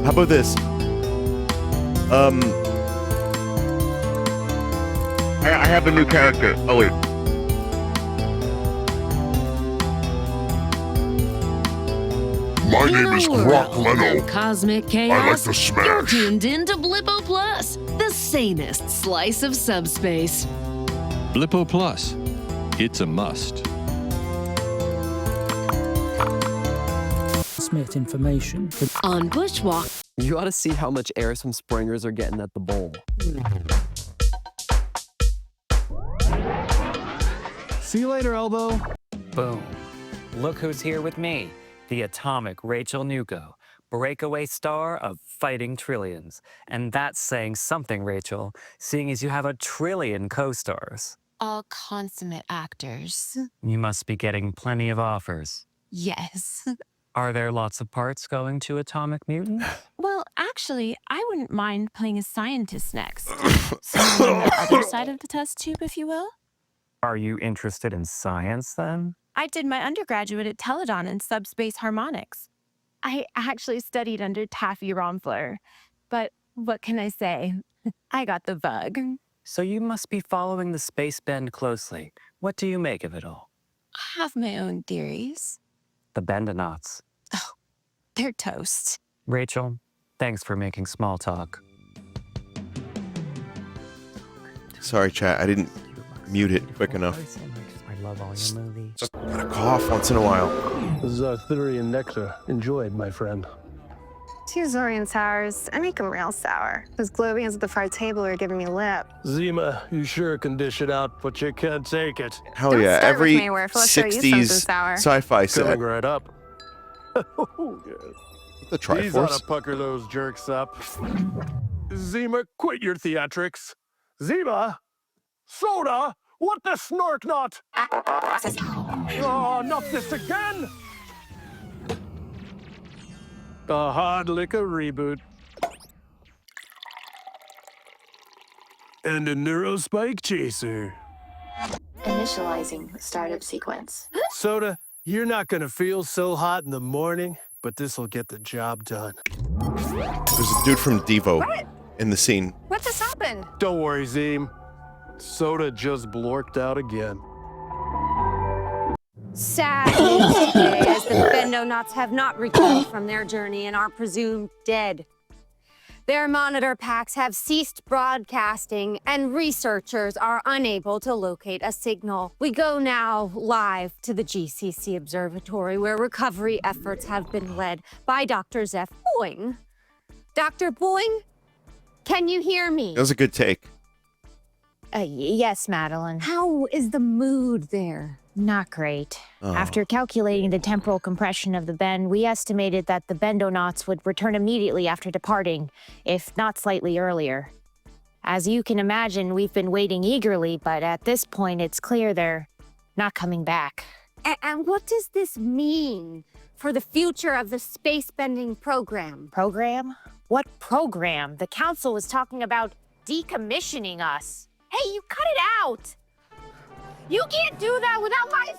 How about this? I have a new character. Oh wait. My name is Croc Leno. Cosmic chaos. I like to smash. You're tuned in to Blippo Plus, the sanest slice of subspace. Blippo Plus. It's a must. Transmit information on Bushwalk. You ought to see how much air some springers are getting at the bowl. See you later, Elbow. Boom. Look who's here with me. The atomic Rachel Nuko, breakaway star of Fighting Trillions. And that's saying something, Rachel, seeing as you have 1 trillion co-stars. All consummate actors. You must be getting plenty of offers. Yes. Are there lots of parts going to Atomic Mutant? Well, actually, I wouldn't mind playing a scientist next. Someone on the other side of the test tube, if you will. Are you interested in science, then? I did my undergraduate at Teledon in subspace harmonics. I actually studied under Taffy Romfler. But what can I say? I got the bug. So you must be following the space bend closely. What do you make of it all? I have my own theories. The Bendonauts. Oh, they're toast. Rachel, thanks for making small talk. Sorry, chat. I didn't mute it quick enough. I love all your movies. Just gotta cough once in a while. This is Arthurian nectar. Enjoy it, my friend. 2 Zorian sours. I make them real sour. Those Globians at the far table are giving me lip. Zima, you sure can dish it out, but you can't take it. Hell Don't yeah! start Every with me, Werf. Let's show you something 60s sour. sci-fi set. Coming right up. The He's ought Triforce. to pucker those jerks up. Zima, quit your theatrics. Zima! Soda! What the snark not? Oh, not this again! A hard liquor reboot. And a neurospike chaser. Initializing startup sequence. Soda, you're not gonna feel so hot in the morning, but this'll get the job done. There's a dude from Devo in the scene. What just happened? Don't worry, Zim. Soda just blorked out again. Sad news today, as the Bendonauts have not returned from their journey and are presumed dead. Their monitor packs have ceased broadcasting, and researchers are unable to locate a signal. We go now live to the GCC Observatory, where recovery efforts have been led by Dr. Zeph Boeing. Dr. Boeing, can you hear me? That was a good take. Yes, Madeline. How is the mood there? Not great. Oh. After calculating the temporal compression of the bend, we estimated that the Bendonauts would return immediately after departing, if not slightly earlier. As you can imagine, we've been waiting eagerly, but at this point it's clear they're not coming back. And what does this mean for the future of the space-bending program? Program? What program? The council was talking about decommissioning us. Hey, you cut it out! You can't do that without my...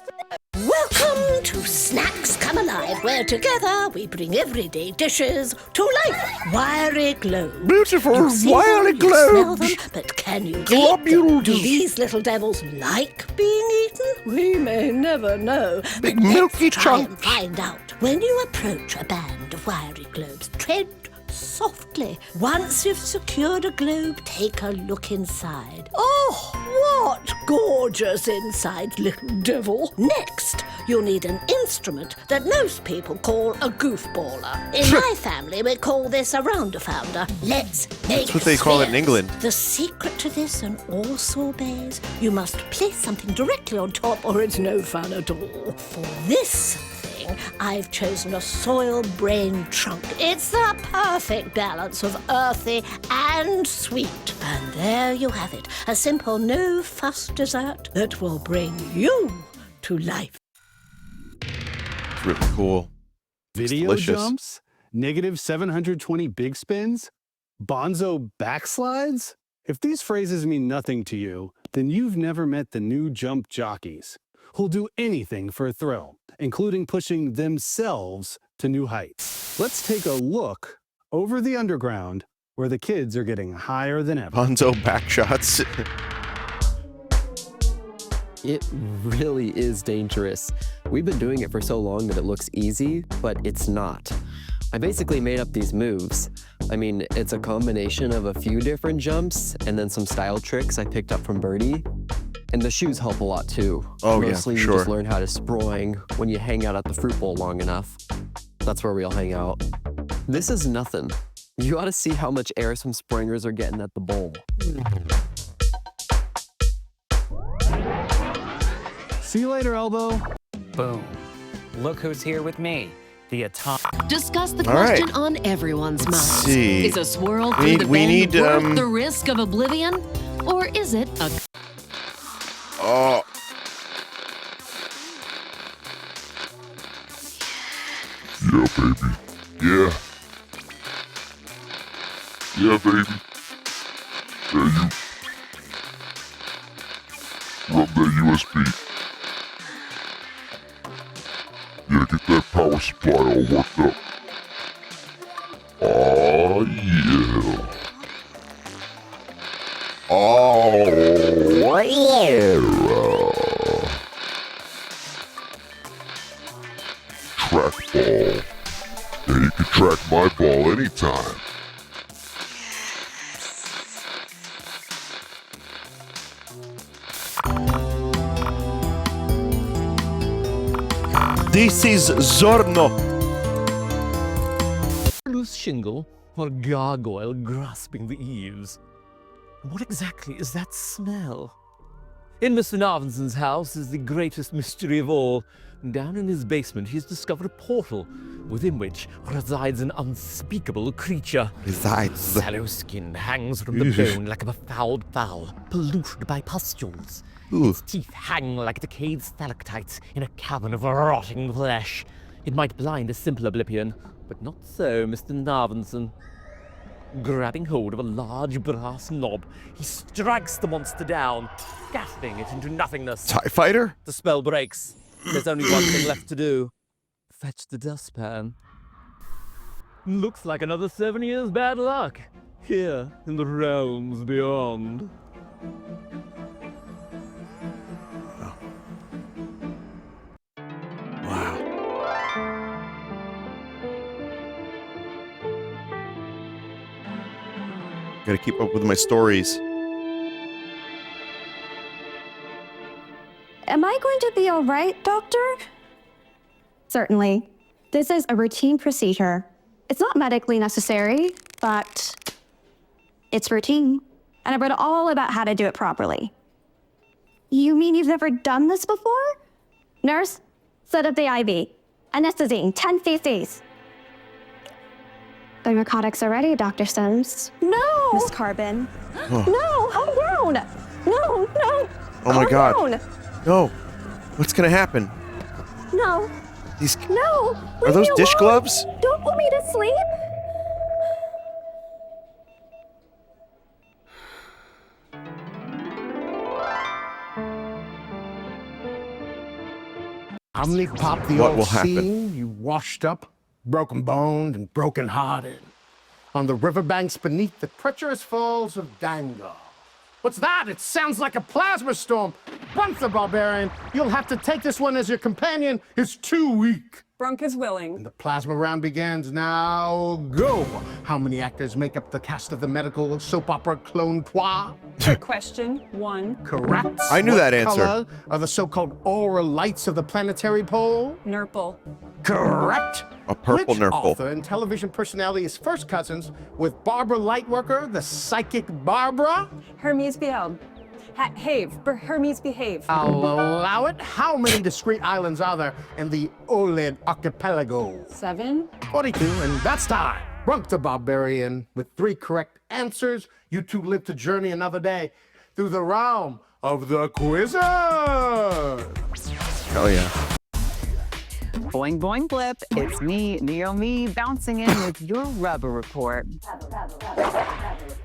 Welcome to Snacks Come Alive, where together we bring everyday dishes to life. Wiry globes. Beautiful You see wiry them, you smell globes. them, but can you eat Globules. them? Do these little devils like being eaten? We may never know. Big but let's milky try and chunks. find out. When you approach a band of wiry globes, tread softly. Once you've secured a globe, take a look inside. Oh, what gorgeous inside, little devil. Next, you'll need an instrument that most people call a goofballer. In my family, we call this a round-a-founder. Let's make That's what they call it in spheres. England. The secret to this and all sorbets, you must place something directly on top or it's no fun at all. For this thing, I've chosen a soil brain trunk. It's the perfect balance of earthy and sweet. And there you have it, a simple no-fuss dessert that will bring you to life. It's really cool. Video delicious. jumps, negative 720 big spins, bonzo backslides? If these phrases mean nothing to you, then you've never met the new jump jockeys who'll do anything for a thrill, including pushing themselves to new heights. Let's take a look over the underground where the kids are getting higher than ever. Bonzo backshots. It really is dangerous. We've been doing it for so long that it looks easy, but it's not. I basically made up these moves. I mean, it's a combination of a few different jumps and then some style tricks I picked up from Birdie. And the shoes help a lot too. Oh, yeah, Mostly you sure. just learn how to sproing when you hang out at the fruit bowl long enough. That's where we all hang out. This is nothing. You ought to see how much air some springers are getting at the bowl. See you later, Elbow. Boom. Look who's here with me. The atomic. Discuss the All right. question on everyone's Let's minds. see. Is a swirl We through need- the we bend need, worth the risk of oblivion? Or is it a... Oh. Yeah, baby. Yeah. Yeah, baby. Yeah, you. Rub that USB. Yeah, get that power supply all worked up. Oh, yeah. Oh, yeah. Track ball. And you can track my ball anytime. This is Zorno. Loose shingle or gargoyle grasping the eaves. What exactly is that smell? In Mr. Narvinson's house is the greatest mystery of all. Down in his basement, he's discovered a portal within which resides an unspeakable creature. Resides. Sallow skin hangs from the bone like a befouled fowl, polluted by pustules. Its teeth hang like decayed stalactites in a cavern of rotting flesh. It might blind a simple oblivion, but not so Mr. Narvinson. Grabbing hold of a large brass knob, he strikes the monster down, gasping it into nothingness. TIE fighter? The spell breaks. There's only one thing left to do. Fetch the dustpan. Looks like another 7 years bad luck. Here in the realms beyond. Gotta keep up with my stories. Am I going to be all right, Doctor? Certainly. This is a routine procedure. It's not medically necessary, but it's routine. And I've read all about how to do it properly. You mean you've never done this before? Nurse, set up the IV. Anesthetizing, 10 cc's. The narcotics are ready, Dr. Sims. No! Miss Carbon. Oh. No! Calm down! No, no! Oh my God. Calm down. No. What's gonna happen? No. These. No! Are Leave those me dish alone. gloves? Don't put me to sleep! Omnipop the What old will happen? scene, you washed up, broken boned and broken hearted, on the riverbanks beneath the treacherous falls of Dango. What's that? It sounds like a plasma storm. Brunk the barbarian. You'll have to take this one as your companion. It's too weak. Brunk is willing. And the plasma round begins. Now go. How many actors make up the cast of the medical soap opera Clone Trois? Question 1. Correct. I knew What that answer. color are the so-called aura lights of the planetary pole? Nurple. Correct. A purple Which nurple. author and television personality is first cousins with Barbara Lightworker, the psychic Barbara? Hermes beheld. Hermes behave. I'll allow it. How many discrete islands are there in the OLED archipelago? 7. 42, and that's time. Brunk the barbarian with 3 correct answers. You two live to journey another day through the realm of the Quizzers. Hell yeah. Boing, boing, blip. It's me, Naomi, bouncing in with your rubber report.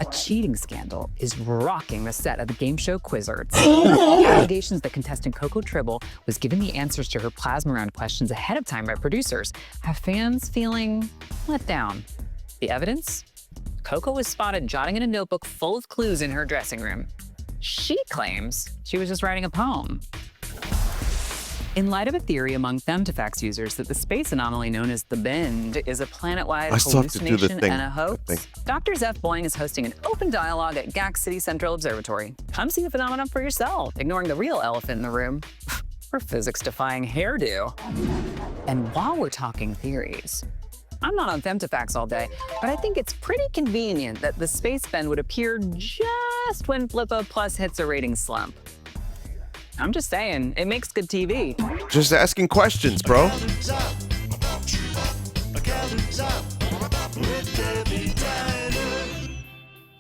A cheating scandal is rocking the set of the game show Quizzards. Allegations that contestant Coco Tribble was given the answers to her plasma round questions ahead of time by producers have fans feeling let down. The evidence? Coco was spotted jotting in a notebook full of clues in her dressing room. She claims she was just writing a poem. In light of a theory among Femtifax users that the space anomaly known as the Bend is a planet-wide I still have to do the hallucination thing. and a hoax, Dr. Zeph Boing is hosting an open dialogue at GAC City Central Observatory. Come see the phenomenon for yourself, ignoring the real elephant in the room, her physics-defying hairdo. And while we're talking theories, I'm not on Femtifax all day, but I think it's pretty convenient that the space bend would appear just when Blippo Plus hits a rating slump. I'm just saying, it makes good TV. Just asking questions, bro.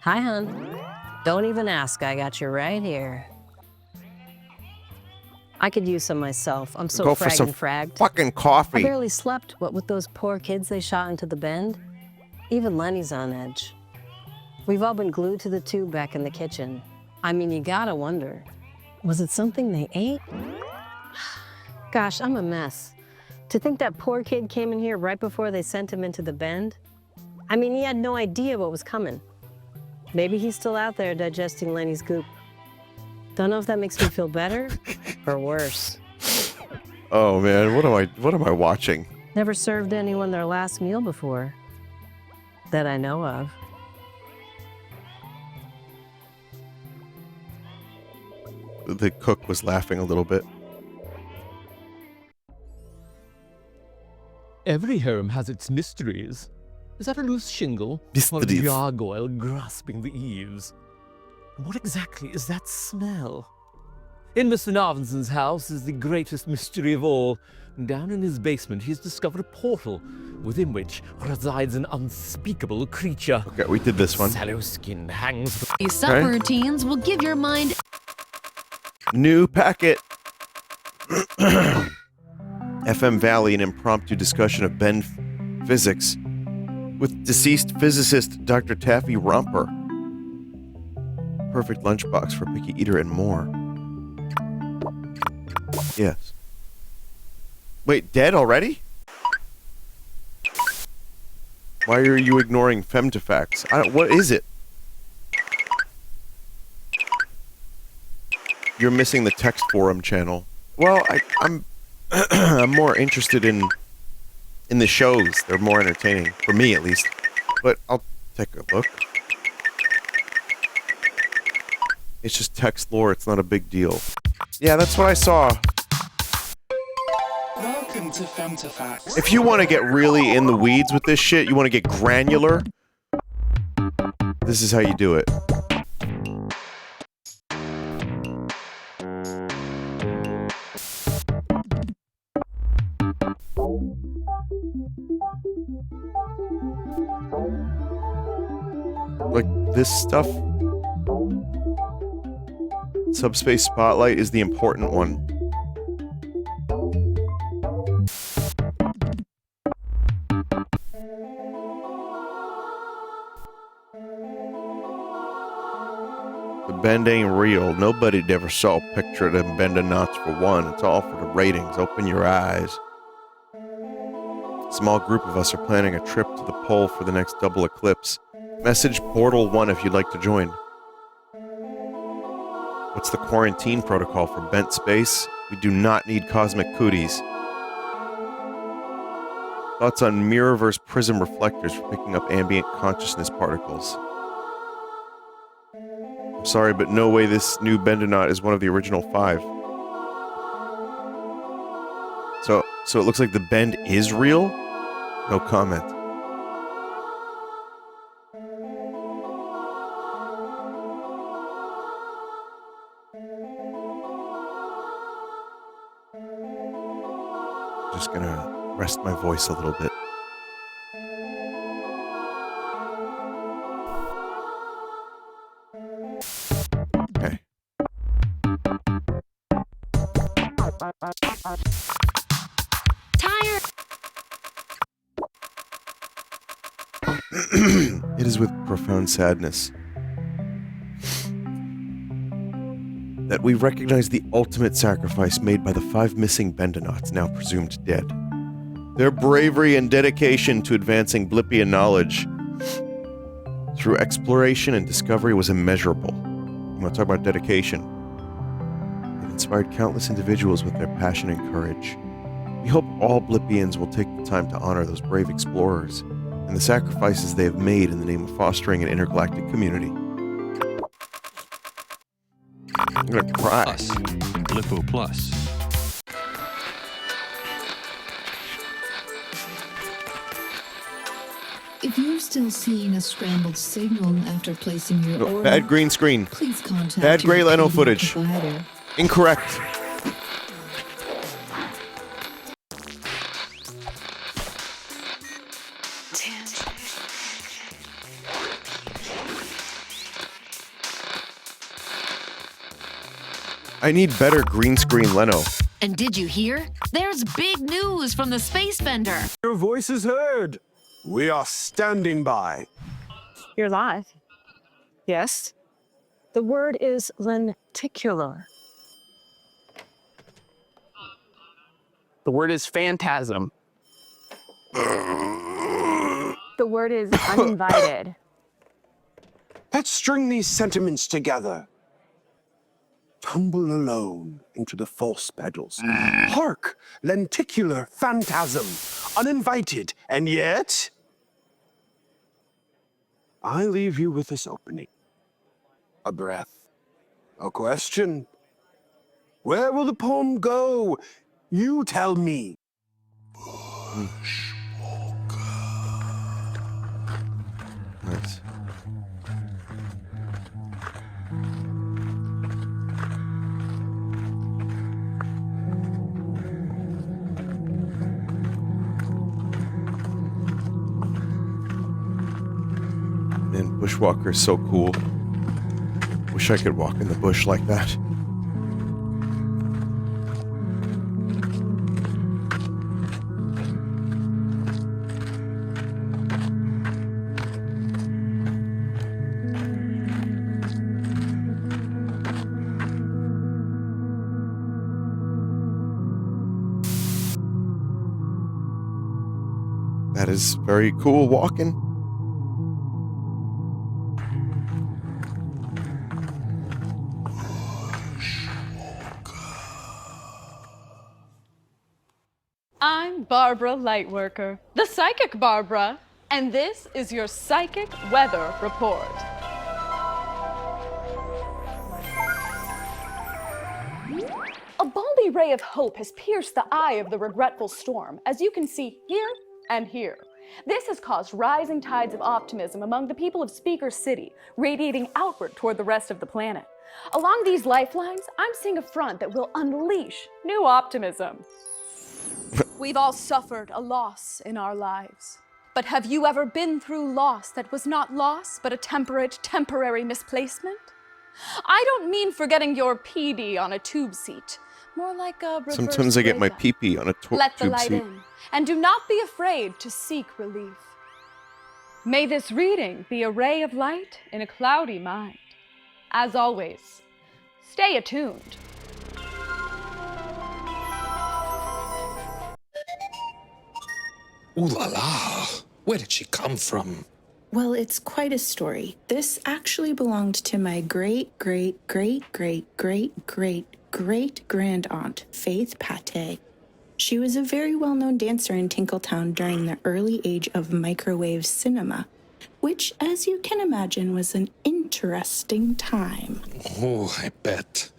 Hi, hon. Don't even ask. I got you right here. I could use some myself. I'm so Go for some fragged. fucking I coffee. barely slept, what with those poor kids they shot into the bend. Even Lenny's on edge. We've all been glued to the tube back in the kitchen. I mean, you gotta wonder, was it something they ate? Gosh, I'm a mess. To think that poor kid came in here right before they sent him into the bend? I mean, he had no idea what was coming. Maybe he's still out there digesting Lenny's goop. Don't know if that makes me feel better or worse. Oh man, what am I watching? Never served anyone their last meal before, that I know of. The cook was laughing a little bit. Every home has its mysteries. Is that a loose shingle? Or a Mysteries. gargoyle grasping the eaves? What exactly is that smell? In Mr. Narvinson's house is the greatest mystery of all. Down in his basement, he has discovered a portal within which resides an unspeakable creature. Okay, we did this one. Sallow skin hangs. These subroutines will give your mind New packet. FM Valley, an impromptu discussion of Bend physics with deceased physicist Dr. Taffy Romper. Perfect lunchbox for picky eater and more. Yes. Wait, dead already? Why are you ignoring Femtifax? What is it? You're missing the text forum channel. Well, I'm I'm more interested in the shows. They're more entertaining for me, at least. But I'll take a look. It's just text lore. It's not a big deal. Yeah, that's what I saw. Welcome to Femtifax. If you want to get really in the weeds with this shit, you want to get granular, this is how you do it. Like this stuff. Subspace Spotlight is the important one. The The bend ain't real. Nobody'd ever saw a picture of them bending knots for one. It's all for the ratings. Open your eyes. A small group of us are planning a trip to the pole for the next double eclipse. Message Portal 1 if you'd like to join. What's the quarantine protocol for bent space? We do not need cosmic cooties. Thoughts on mirrorverse prism reflectors for picking up ambient consciousness particles. I'm sorry, but no way this new Bendonaut is one of the original 5. So it looks like the bend is real? No comment. Just gonna rest my voice a little bit. Okay. Tired. It is with profound sadness that we recognize the ultimate sacrifice made by the 5 missing Bendonauts, now presumed dead. Their bravery and dedication to advancing Blippian knowledge through exploration and discovery was immeasurable. I'm going to talk about dedication. It inspired countless individuals with their passion and courage. We hope all Blippians will take the time to honor those brave explorers and the sacrifices they have made in the name of fostering an intergalactic community. I'm gonna cry. Plus, Blippo Plus. If you're still seeing a scrambled signal after placing your order, Bad green screen. please contact Bad your Grey Leno PD footage. provider. Incorrect. I need better green screen Leno. And did you hear? There's big news from the space vendor. Your voice is heard. We are standing by. You're live. Yes. The word is lenticular. The word is phantasm. The word is uninvited. Let's string these sentiments together. Tumble alone into the false pedals. Hark! Lenticular phantasm. Uninvited. And yet, I leave you with this opening. A breath. A question. Where will the poem go? You tell me. Nice. Man, Bushwalker is so cool. Wish I could walk in the bush like that. That is very cool walking. I'm Barbara Lightworker, the psychic Barbara, and this is your psychic weather report. A balmy ray of hope has pierced the eye of the regretful storm, as you can see here and here. This has caused rising tides of optimism among the people of Speaker City, radiating outward toward the rest of the planet. Along these lifelines, I'm seeing a front that will unleash new optimism. We've all suffered a loss in our lives. But have you ever been through loss that was not loss, but a temporary misplacement? I don't mean forgetting your PD on a tube seat, more like a reverse Sometimes I get my breakup. pee-pee on a Let the tube light seat. in, and do not be afraid to seek relief. May this reading be a ray of light in a cloudy mind. As always, stay attuned. Ooh la la. Where did she come from? Well, it's quite a story. This actually belonged to my great-great-great-great-great-great-great-grand-aunt, Faith Pate. She was a very well-known dancer in Tinkletown during the early age of microwave cinema, which, as you can imagine, was an interesting time. Oh, I bet.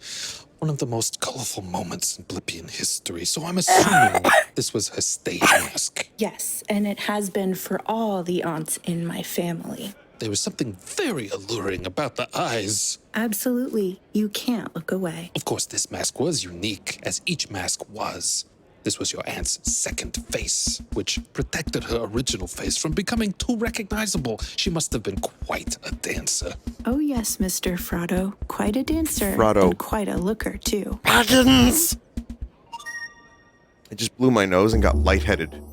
One of the most colorful moments in Blippian history, so I'm assuming this was her stage mask. Yes, and it has been for all the aunts in my family. There was something very alluring about the eyes. Absolutely. You can't look away. Of course, this mask was unique, as each mask was. This was your aunt's second face, which protected her original face from becoming too recognizable. She must have been quite a dancer. Oh yes, Mr. Frotto. Quite a dancer. Frotto. And quite a looker, too. Dragons! I just blew my nose and got lightheaded.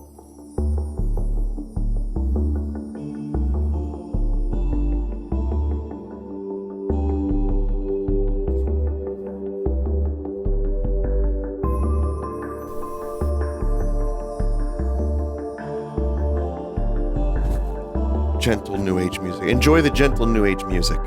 Gentle New Age music. Enjoy the gentle New Age music.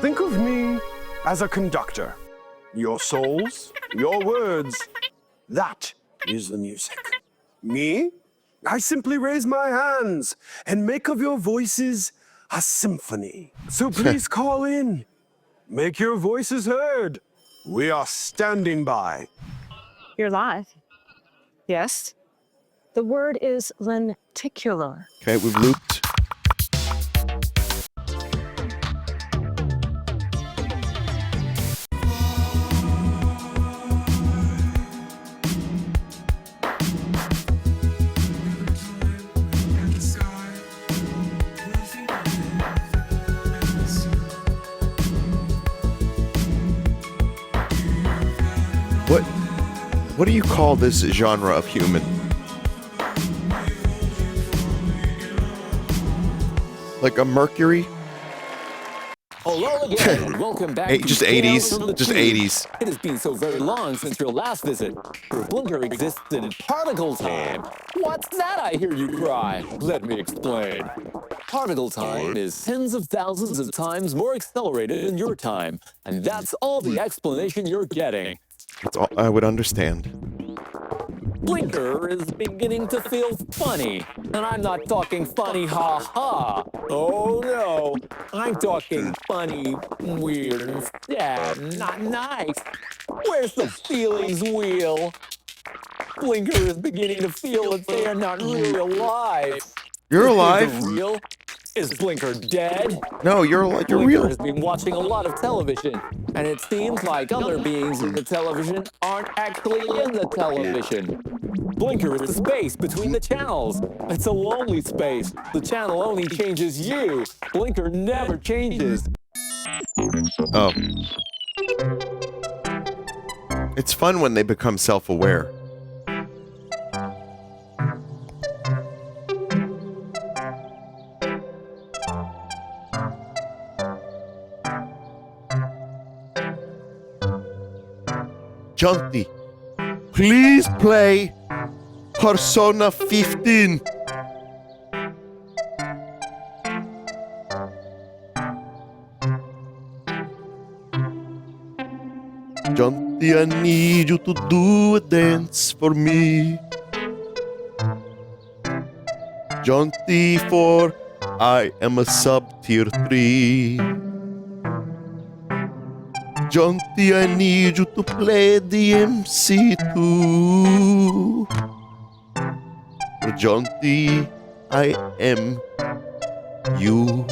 Think of me as a conductor. Your souls, your words. That is the music. Me? I simply raise my hands and make of your voices a symphony. So please call in. Make your voices heard. We are standing by. You're live. Yes. The word is lenticular. Okay, we've looped. What do you call this genre of human? Like a Mercury? Hello again. Welcome back to Just Tales 80s. from the Just Tube. 80s. It has been so very long since your last visit. Your blinker existed in particle time. What's that, I hear you cry? Let me explain. Particle time is tens of thousands of times more accelerated than your time. And that's all the explanation you're getting. That's all I would understand. Blinker is beginning to feel funny. And I'm not talking funny ha-ha. Oh no. I'm talking funny, weird, and sad, not nice. Where's the feelings wheel? Blinker is beginning to feel that they are not really alive. You're Is alive. Blinker real? Is Blinker dead? No, you're alive. You're Blinker real. has been watching a lot of television, and it seems like other beings in the television aren't actually in the television. Blinker is the space between the channels. It's a lonely space. The channel only changes you. Blinker never changes. Oh. It's fun when they become self-aware. Junty, please play Persona 15. Junty, I need you to do a dance for me. Junty, for I am a sub-tier 3. Junty, I need you to play the MC too. Jaunty I am. You.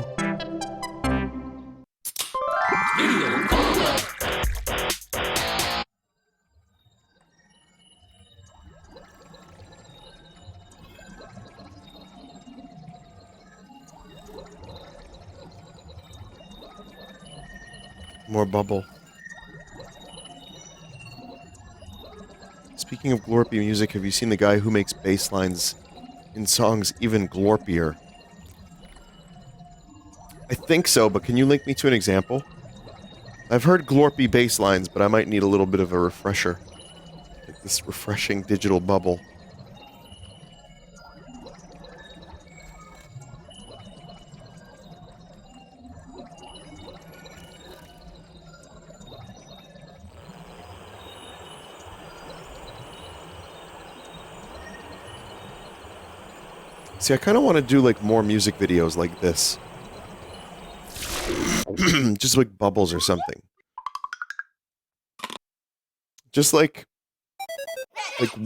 More bubble. Speaking of glorpy music, have you seen the guy who makes bass lines in songs even glorpier? I think so, but can you link me to an example? I've heard glorpy bass lines, but I might need a little bit of a refresher. Like this refreshing digital bubble. See, I kind of want to do, like, more music videos like this. Just, like, bubbles or something. Just, like,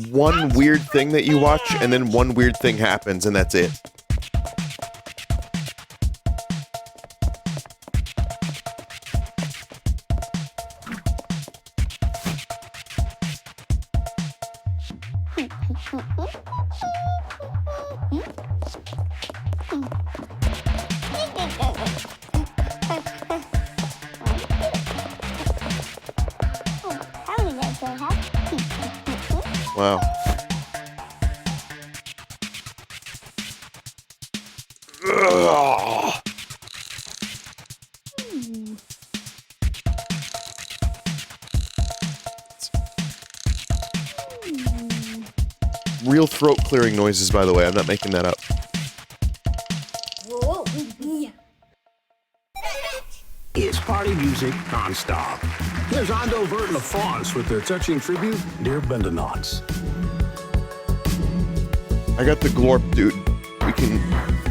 one weird thing that you watch, and then one weird thing happens, and that's it. Wow. Ugh. Real throat clearing noises, by the way. I'm not making that up. It's party music non-stop. Here's Ondo, Vert, and the Fonz with their touching tribute, Dear Bendenauts. I got the glorp, dude. We can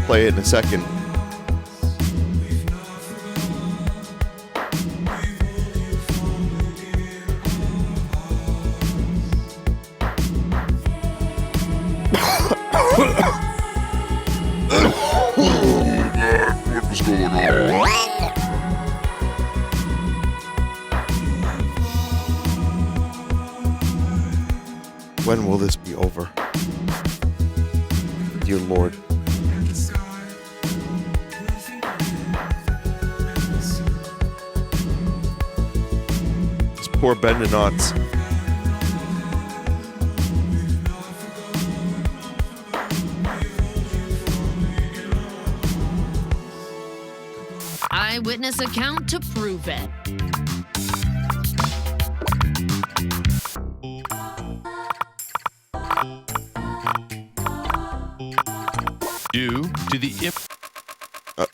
play it in a second. What is going on? When will this be over? Dear Lord. This poor Bendenauts. Eyewitness account to prove it. Due to the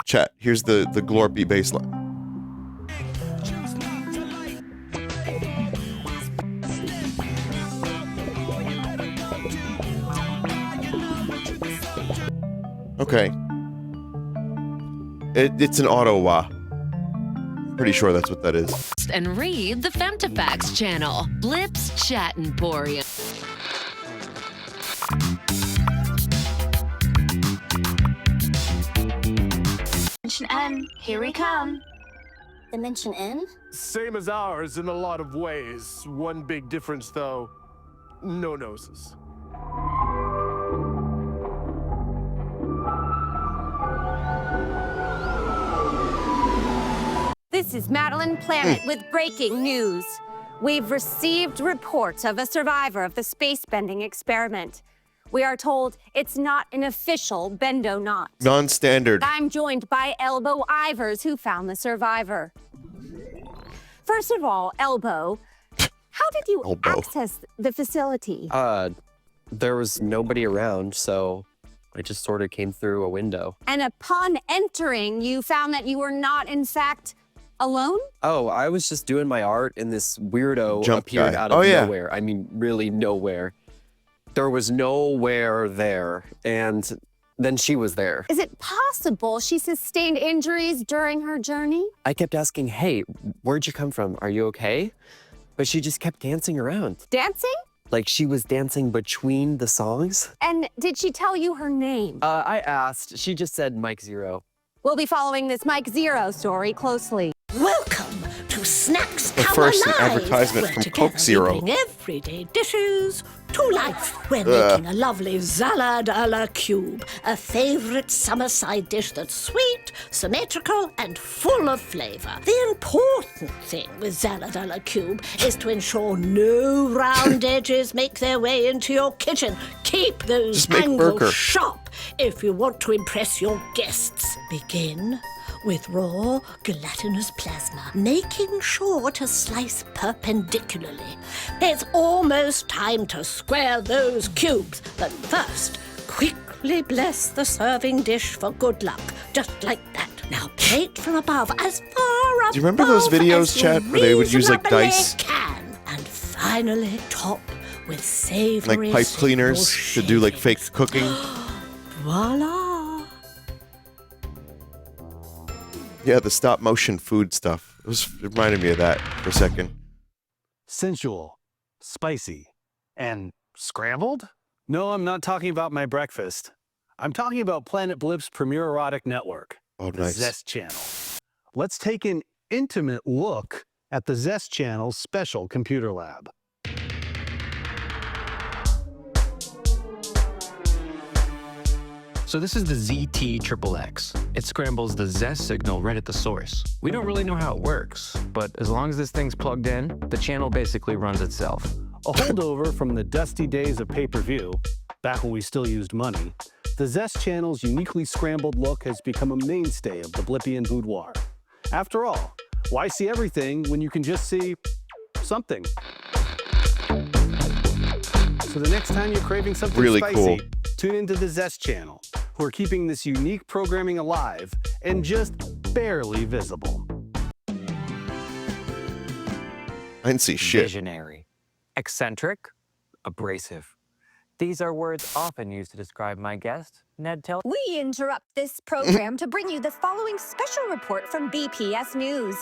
chat, here's the glorpy baseline. Okay. It's an Ottawa. I'm pretty sure that's what that is. And read the Femtafacts channel, Blip's Chat Emporium. Dimension N, here we come. Dimension N? Same as ours in a lot of ways. One big difference, though. No noses. This is Madeline Planet with breaking news. We've received reports of a survivor of the space-bending experiment. We are told it's not an official Bendonaut. Non-standard. I'm joined by Elbow Ivers, who found the survivor. First of all, Elbow, how did you access the facility? There was nobody around, so I just sort of came through a window. And upon entering, you found that you were not, in fact, alone? Oh, I was just doing my art, and this weirdo Jump appeared guy. out of Oh, yeah. nowhere. I mean, really nowhere. There was nowhere there, and then she was there. Is it possible she sustained injuries during her journey? I kept asking, hey, where'd you come from? Are you okay? But she just kept dancing around. Dancing? Like she was dancing between the songs? And did she tell you her name? I asked. She just said Mike Zero. We'll be following this Mike Zero story closely. Welcome to Snacks The Come first Alive, advertisement where from together Coke Zero. we bring everyday dishes to life. We're making a lovely salad a la cube, a favorite summer side dish that's sweet, symmetrical, and full of flavor. The important thing with salad a la cube is to ensure no round edges make their way into your kitchen. Keep those Just make angles burger. sharp if you want to impress your guests. Begin with raw gelatinous plasma, making sure to slice perpendicularly. It's almost time to square those cubes, but first, quickly bless the serving dish for good luck, just like that. Now plate from above, as far above. Do you remember those videos, as you chat, where they would use like reasonably dice, can. And finally, top with savory like pipe cleaners to do like fake cooking? Voila! Yeah, the stop motion food stuff. It reminded me of that for a second. Sensual, spicy, and scrambled? No, I'm not talking about my breakfast. I'm talking about Planet Blip's premier erotic network, the nice. Zest Channel. Let's take an intimate look at the Zest Channel's special computer lab. So this is the ZT-XXX. It scrambles the Zest signal right at the source. We don't really know how it works, but as long as this thing's plugged in, the channel basically runs itself. A holdover from the dusty days of pay-per-view, back when we still used money, the Zest Channel's uniquely scrambled look has become a mainstay of the Blippian boudoir. After all, why see everything when you can just see something? So the next time you're craving something Really spicy, cool. tune into the Zest Channel, who are keeping this unique programming alive and just barely visible. I didn't see shit. Visionary, eccentric, abrasive. These are words often used to describe my guest, Ned Till. We interrupt this program to bring you the following special report from BPS News.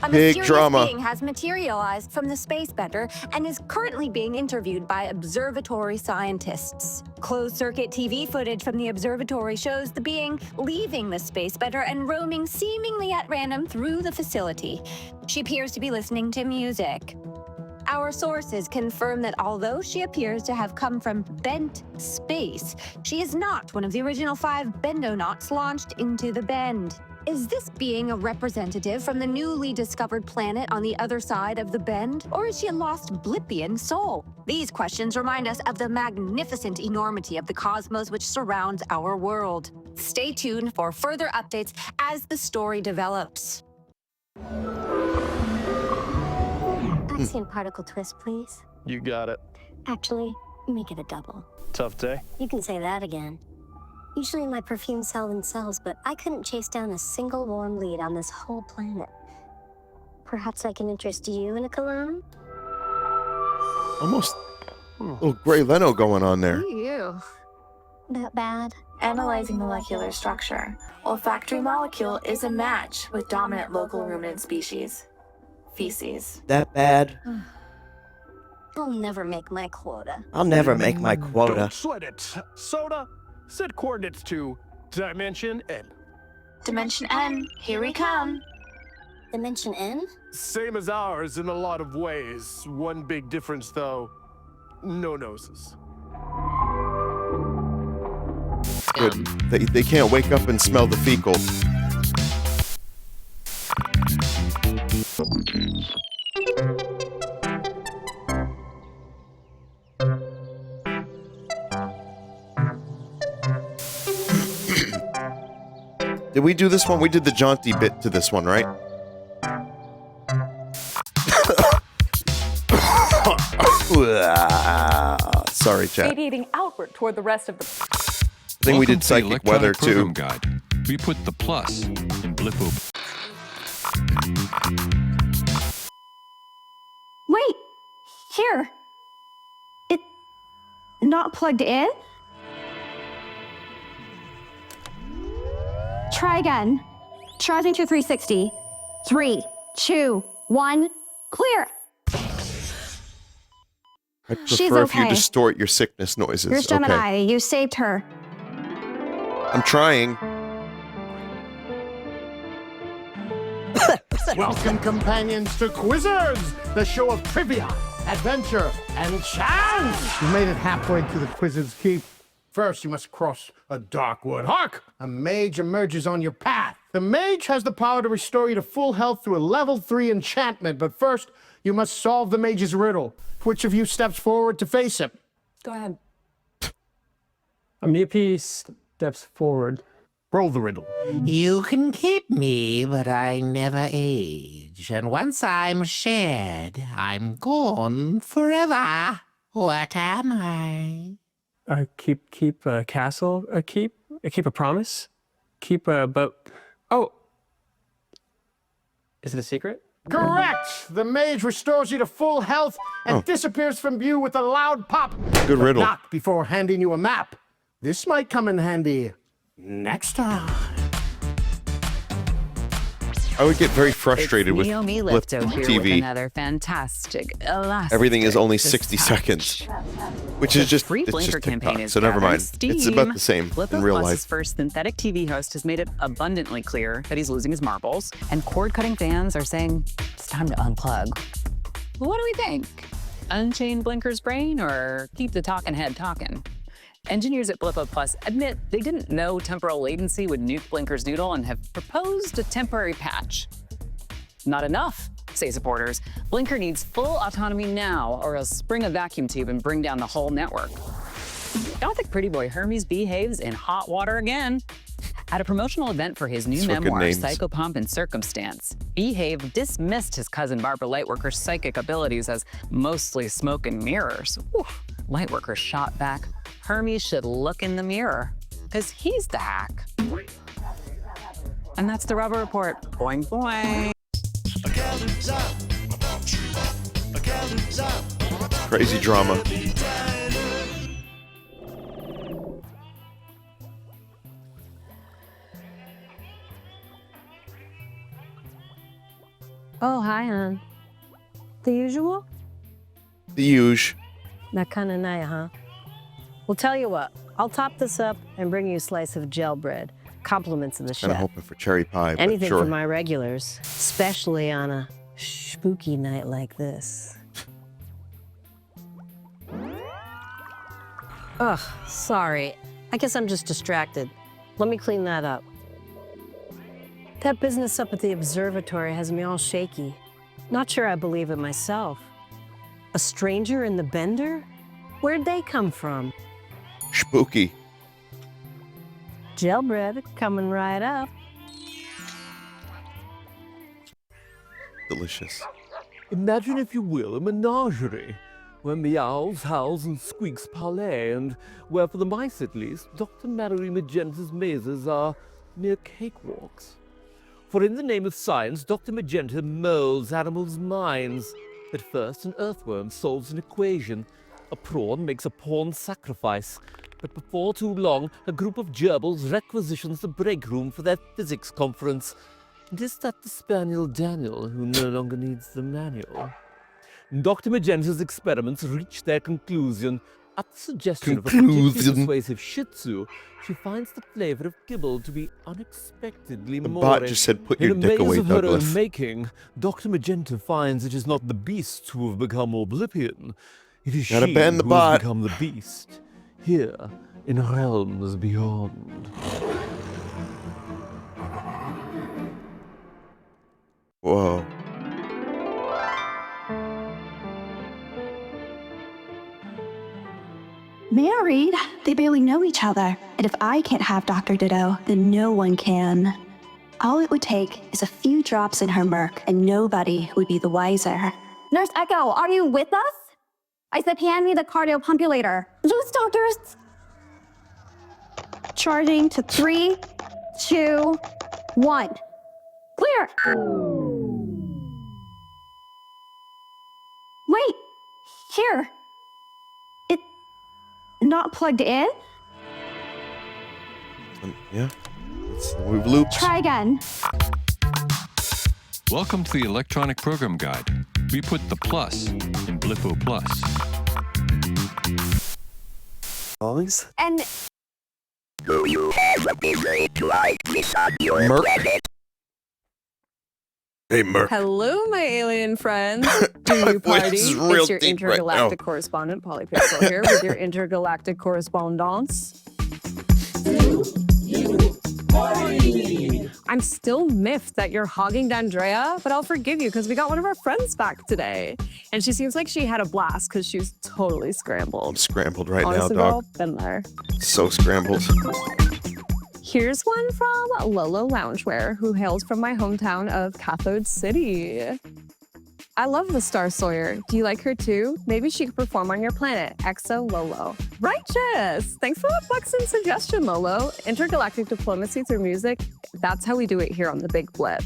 A Big mysterious drama. being has materialized from the space bender and is currently being interviewed by observatory scientists. Closed-circuit TV footage from the observatory shows the being leaving the space bender and roaming seemingly at random through the facility. She appears to be listening to music. Our sources confirm that although she appears to have come from bent space, she is not one of the original 5 bendonauts launched into the bend. Is this being a representative from the newly discovered planet on the other side of the bend? Or is she a lost Blippian soul? These questions remind us of the magnificent enormity of the cosmos which surrounds our world. Stay tuned for further updates as the story develops. Axion particle twist, please. You got it. Actually, make it a double. Tough day. You can say that again. Usually my perfumes sell themselves, but I couldn't chase down a single warm lead on this whole planet. Perhaps I can interest you in a cologne? Almost a little Gray Leno going on there. You. That bad? Analyzing molecular structure. Olfactory molecule is a match with dominant local ruminant species. Feces. That bad? I'll never make my quota. I'll never make my quota. Don't sweat it. Soda, set coordinates to Dimension N. Dimension N, here we come. Dimension N? Same as ours in a lot of ways. One big difference, though, no noses. Good. They can't wake up and smell the fecal. Did we do this one? We did the jaunty bit to this one, right? Sorry, chat. Radiating outward toward the rest of the... I think we did psychic weather too. Guide. We put the plus in Blippo. Wait! Here! It's not plugged in? Try again. Charging to 360. 3, 2, 1, clear! I She's prefer if you okay. distort your sickness noises. You're Gemini. Okay. You saved her. I'm trying. Welcome, companions, to Quizzers, the show of trivia, adventure, and chance. You made it halfway to the Quizzers Keep. First, you must cross a dark wood. Hark! A mage emerges on your path. The mage has the power to restore you to full health through a level 3 enchantment, but first, you must solve the mage's riddle. Which of you steps forward to face him? Go ahead. Miapi steps forward. Roll the riddle. You can keep me, but I never age. And once I'm shed, I'm gone forever. What am I? Keep a castle. Keep a promise. Keep a boat. Oh. Is it a secret? Correct! The mage restores you to full health and disappears from view with a loud pop. Good But riddle. not before handing you a map. This might come in handy next time. I would get very frustrated with Naomi Blip Lifto here with TV. another fantastic elastic Everything is only 60 touch. seconds, which is just Free it's Blinker just campaign TikTok. is So never gathering mind. It's steam. about the same Blippo in real Plus's life. first synthetic TV host has made it abundantly clear that he's losing his marbles, and cord-cutting fans are saying it's time to unplug. What do we think? Unchain Blinker's brain or keep the talking head talking? Engineers at Blippo Plus admit they didn't know temporal latency would nuke Blinker's noodle and have proposed a temporary patch. Not enough, say supporters. Blinker needs full autonomy now, or else spring a vacuum tube and bring down the whole network. I don't think pretty boy Hermes behaves in hot water again. At a promotional event for his new These fucking memoir, names. Psychopomp and Circumstance, Behave dismissed his cousin Barbara Lightworker's psychic abilities as mostly smoke and mirrors. Whew. Lightworker shot back, Hermes should look in the mirror, because he's the hack. And that's the Rubber Report. Boing, boing. Crazy drama. Oh, hi, hon. The usual? The huge. That kind of night, huh? Well, tell you what, I'll top this up and bring you a slice of gel bread. Compliments of the Kind of chef. hoping for cherry pie, but Anything sure. for my regulars, especially on a spooky night like this. Ugh, sorry. I guess I'm just distracted. Let me clean that up. That business up at the observatory has me all shaky. Not sure I believe it myself. A stranger in the bender? Where'd they come from? Spooky. Gel bread coming right up. Delicious. Imagine, if you will, a menagerie, where meows, howls, and squeaks parlay, and where, for the mice at least, Dr. Mallory Magenta's mazes are mere cakewalks. For in the name of science, Dr. Magenta molds animals' minds. At first, an earthworm solves an equation. A prawn makes a pawn sacrifice. But before too long, a group of gerbils requisitions the break room for their physics conference. And is that the spaniel Daniel, who no longer needs the manual? Dr. Magenta's experiments reach their conclusion. At the suggestion of a particularly persuasive Shih Tzu, she finds the flavor of kibble to be unexpectedly The more. bot just said, "Put your dick away, In a maze of her Douglas." own making, Dr. Magenta finds it is not the beasts who have become Oblivion. It is Gotta she ban the who bot. has become the beast. Here, in realms beyond. Whoa. Married? They barely know each other. And if I can't have Dr. Ditto, then no one can. All it would take is a few drops in her murk, and nobody would be the wiser. Nurse Echo, are you with us? I said hand me the cardiopulpator. Loose, doctors! Charging to 3, 2, 1. Clear! Wait, here. It not plugged in? Yeah. We've looped. Try again. Welcome to the Electronic Program Guide. We put the plus in Blippo Plus. Songs? And Do you have a dessert like this on your Merc. planet? Hey, Merc. Hello, my alien friends. Do My you voice party? is real It's your deep right intergalactic now. correspondent, Polly Pixel, here with your intergalactic correspondence. I'm still miffed that you're hogging Dandrea, but I'll forgive you because we got one of our friends back today. And she seems like she had a blast because she's totally scrambled. I'm scrambled right Honestly, now, girl, dog. been there. So scrambled. Here's one from Lolo Loungewear, who hails from my hometown of Cathode City. I love the Star Sawyer. Do you like her too? Maybe she could perform on your planet. Exo Lolo. Righteous! Thanks for that buxom suggestion, Lolo. Intergalactic diplomacy through music, that's how we do it here on the Big Blip.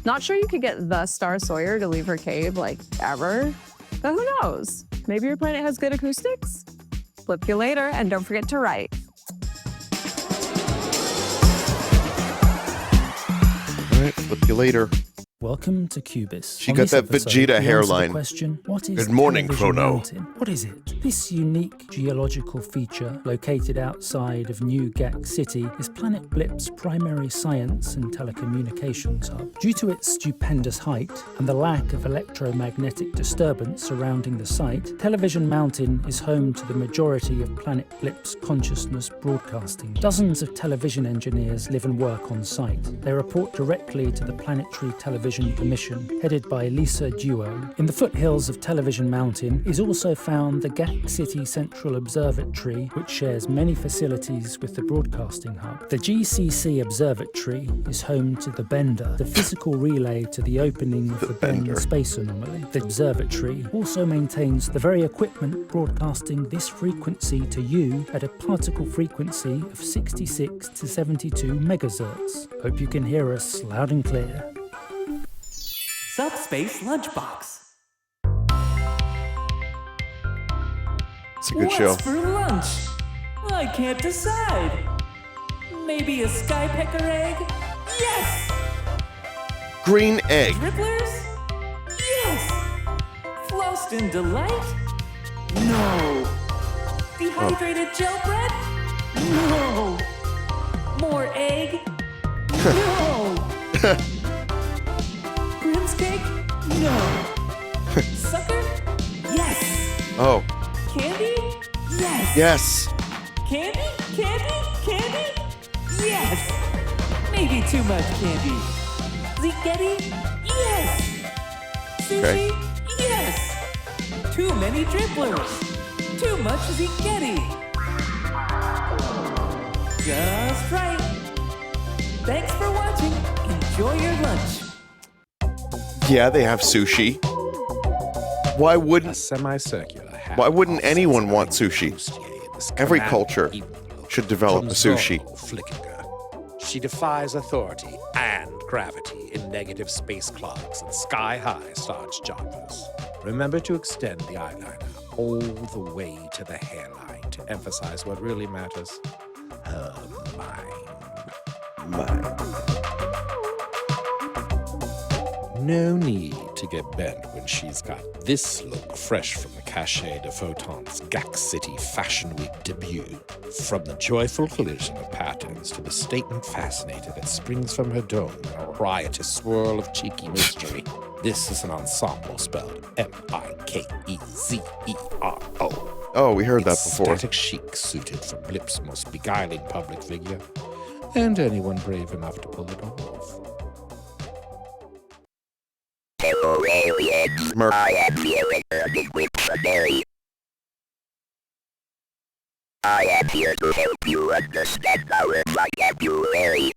Not sure you could get the Star Sawyer to leave her cave, like, ever. But who knows? Maybe your planet has good acoustics? Flip you later, and don't forget to write. All right, flip you later. Welcome to Cubis. She On got this that episode, Vegeta we answer the hairline. question, what is Good morning, Television Chrono. Mountain? What is it? This unique geological feature, located outside of New Gak City, is Planet Blip's primary science and telecommunications hub. Due to its stupendous height and the lack of electromagnetic disturbance surrounding the site, Television Mountain is home to the majority of Planet Blip's consciousness broadcasting. Dozens of television engineers live and work on site. They report directly to the Planetary Television Commission, headed by Lisa Duo. In the foothills of Television Mountain is also found the Gak City Central Observatory, which shares many facilities with the broadcasting hub. The GCC Observatory is home to the Bender, the physical relay to the opening of the Bender space anomaly. The observatory also maintains the very equipment broadcasting this frequency to you at a particle frequency of 66 to 72 megahertz. Hope you can hear us loud and clear. Subspace Lunchbox. It's a good What's show. for lunch? I can't decide. Maybe a skypecker egg? Yes! Green egg. Dribblers? Yes! Floston Delight? No. Dehydrated gel bread? No. More egg? No. Brim's cake? No. Sucker? Yes. Oh, Candy? Yes. yes. Candy? Candy? Candy? Yes. Maybe too much candy. Ziggetti? Yes. Sushi? Okay. Yes. Too many dribblers. Too much ziggetti. Just right. Thanks for watching. Enjoy your lunch. Yeah, they have sushi. Why wouldn't semicircular? Why wouldn't anyone want sushi? Every culture should develop a sushi. She defies authority and gravity in negative space clogs and sky-high starch jumpers. Remember to extend the eyeliner all the way to the hairline to emphasize what really matters. Her mind. No need to get bent when she's got this look fresh from the Cachet de Photon's Gak City Fashion Week debut. From the joyful collision of patterns to the statement fascinator that springs from her dome in a riotous swirl of cheeky mystery, this is an ensemble spelled M-I-K-E-Z-E-R-O. Oh, we heard that before. Static chic suited for Blip's most beguiling public figure, and anyone brave enough to pull it off. Hello, aliens. I am here returning with Vinny. I am here to help you understand our vocabulary.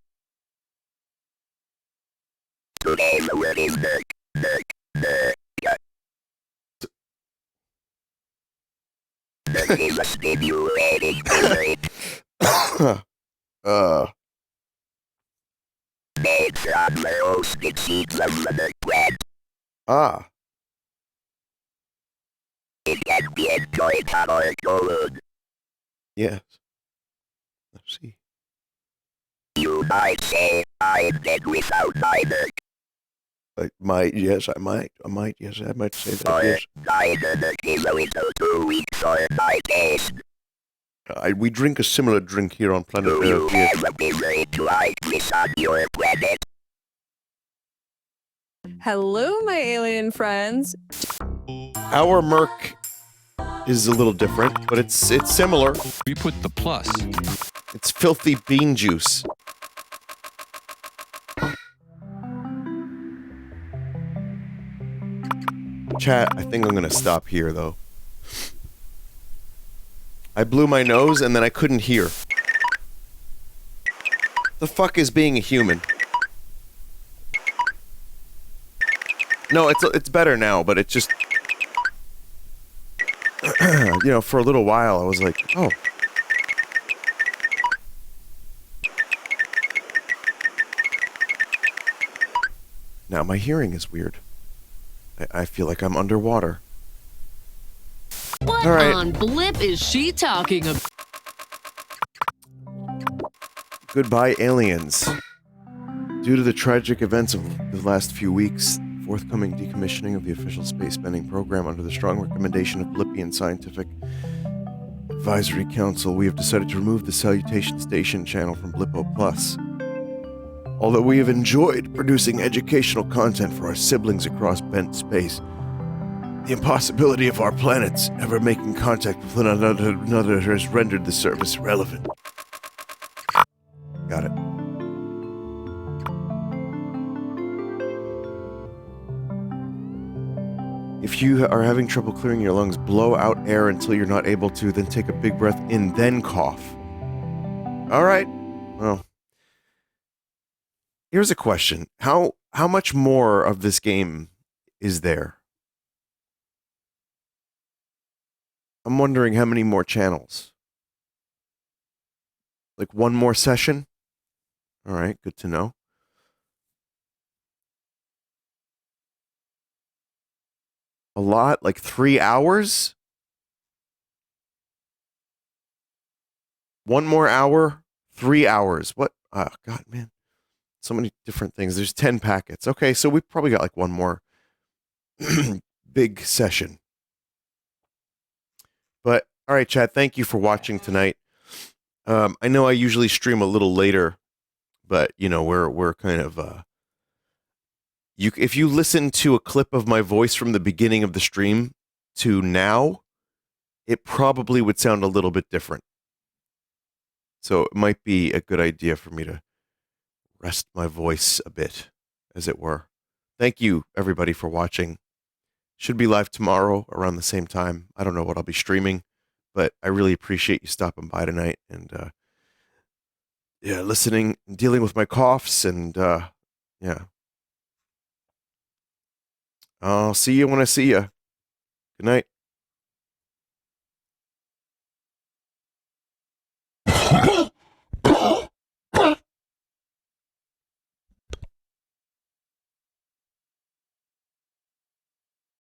Today the word is the. That is a stimulating debate. Made from the roasted seeds of the plant. Ah. It can be enjoyed on our food. Yes. Let's see. You might say, I'm dead without my milk. I might, yes, I might, yes, I might say that, yes. We drink a similar drink here on planet Earth, yes. Hello, my alien friends. Our Merc is a little different, but it's similar. We put the plus. It's filthy bean juice. Chat, I think I'm gonna stop here, though. I blew my nose and then I couldn't hear. The fuck is being a human? No, it's better now, but it just... you know, for a little while I was like, oh. Now my hearing is weird. I feel like I'm underwater. What on blip is she talking about? Goodbye, aliens. Due to the tragic events of the last few weeks, forthcoming decommissioning of the official space spending program under the strong recommendation of Blippian Scientific Advisory Council, we have decided to remove the Salutation Station channel from Blippo Plus. Although we have enjoyed producing educational content for our siblings across bent space, the impossibility of our planets ever making contact with one another has rendered the service irrelevant. Got it. If you are having trouble clearing your lungs, blow out air until you're not able to, then take a big breath in, then cough. All right. Well, here's a question. How much more of this game is there? I'm wondering how many more channels. Like one more session? All right, good to know. A lot? Like 3 hours? 1 more hour? 3 hours? What? Oh, God, man. So many different things. There's 10 packets. Okay, so we probably got like one more big session. But, all right, Chad, thank you for watching tonight. I know I usually stream a little later, but, you know, we're kind of... if you listen to a clip of my voice from the beginning of the stream to now, it probably would sound a little bit different. So it might be a good idea for me to rest my voice a bit, as it were. Thank you, everybody, for watching. Should be live tomorrow around the same time. I don't know what I'll be streaming, but I really appreciate you stopping by tonight and yeah, listening, dealing with my coughs, and yeah. I'll see you when I see you. Good night.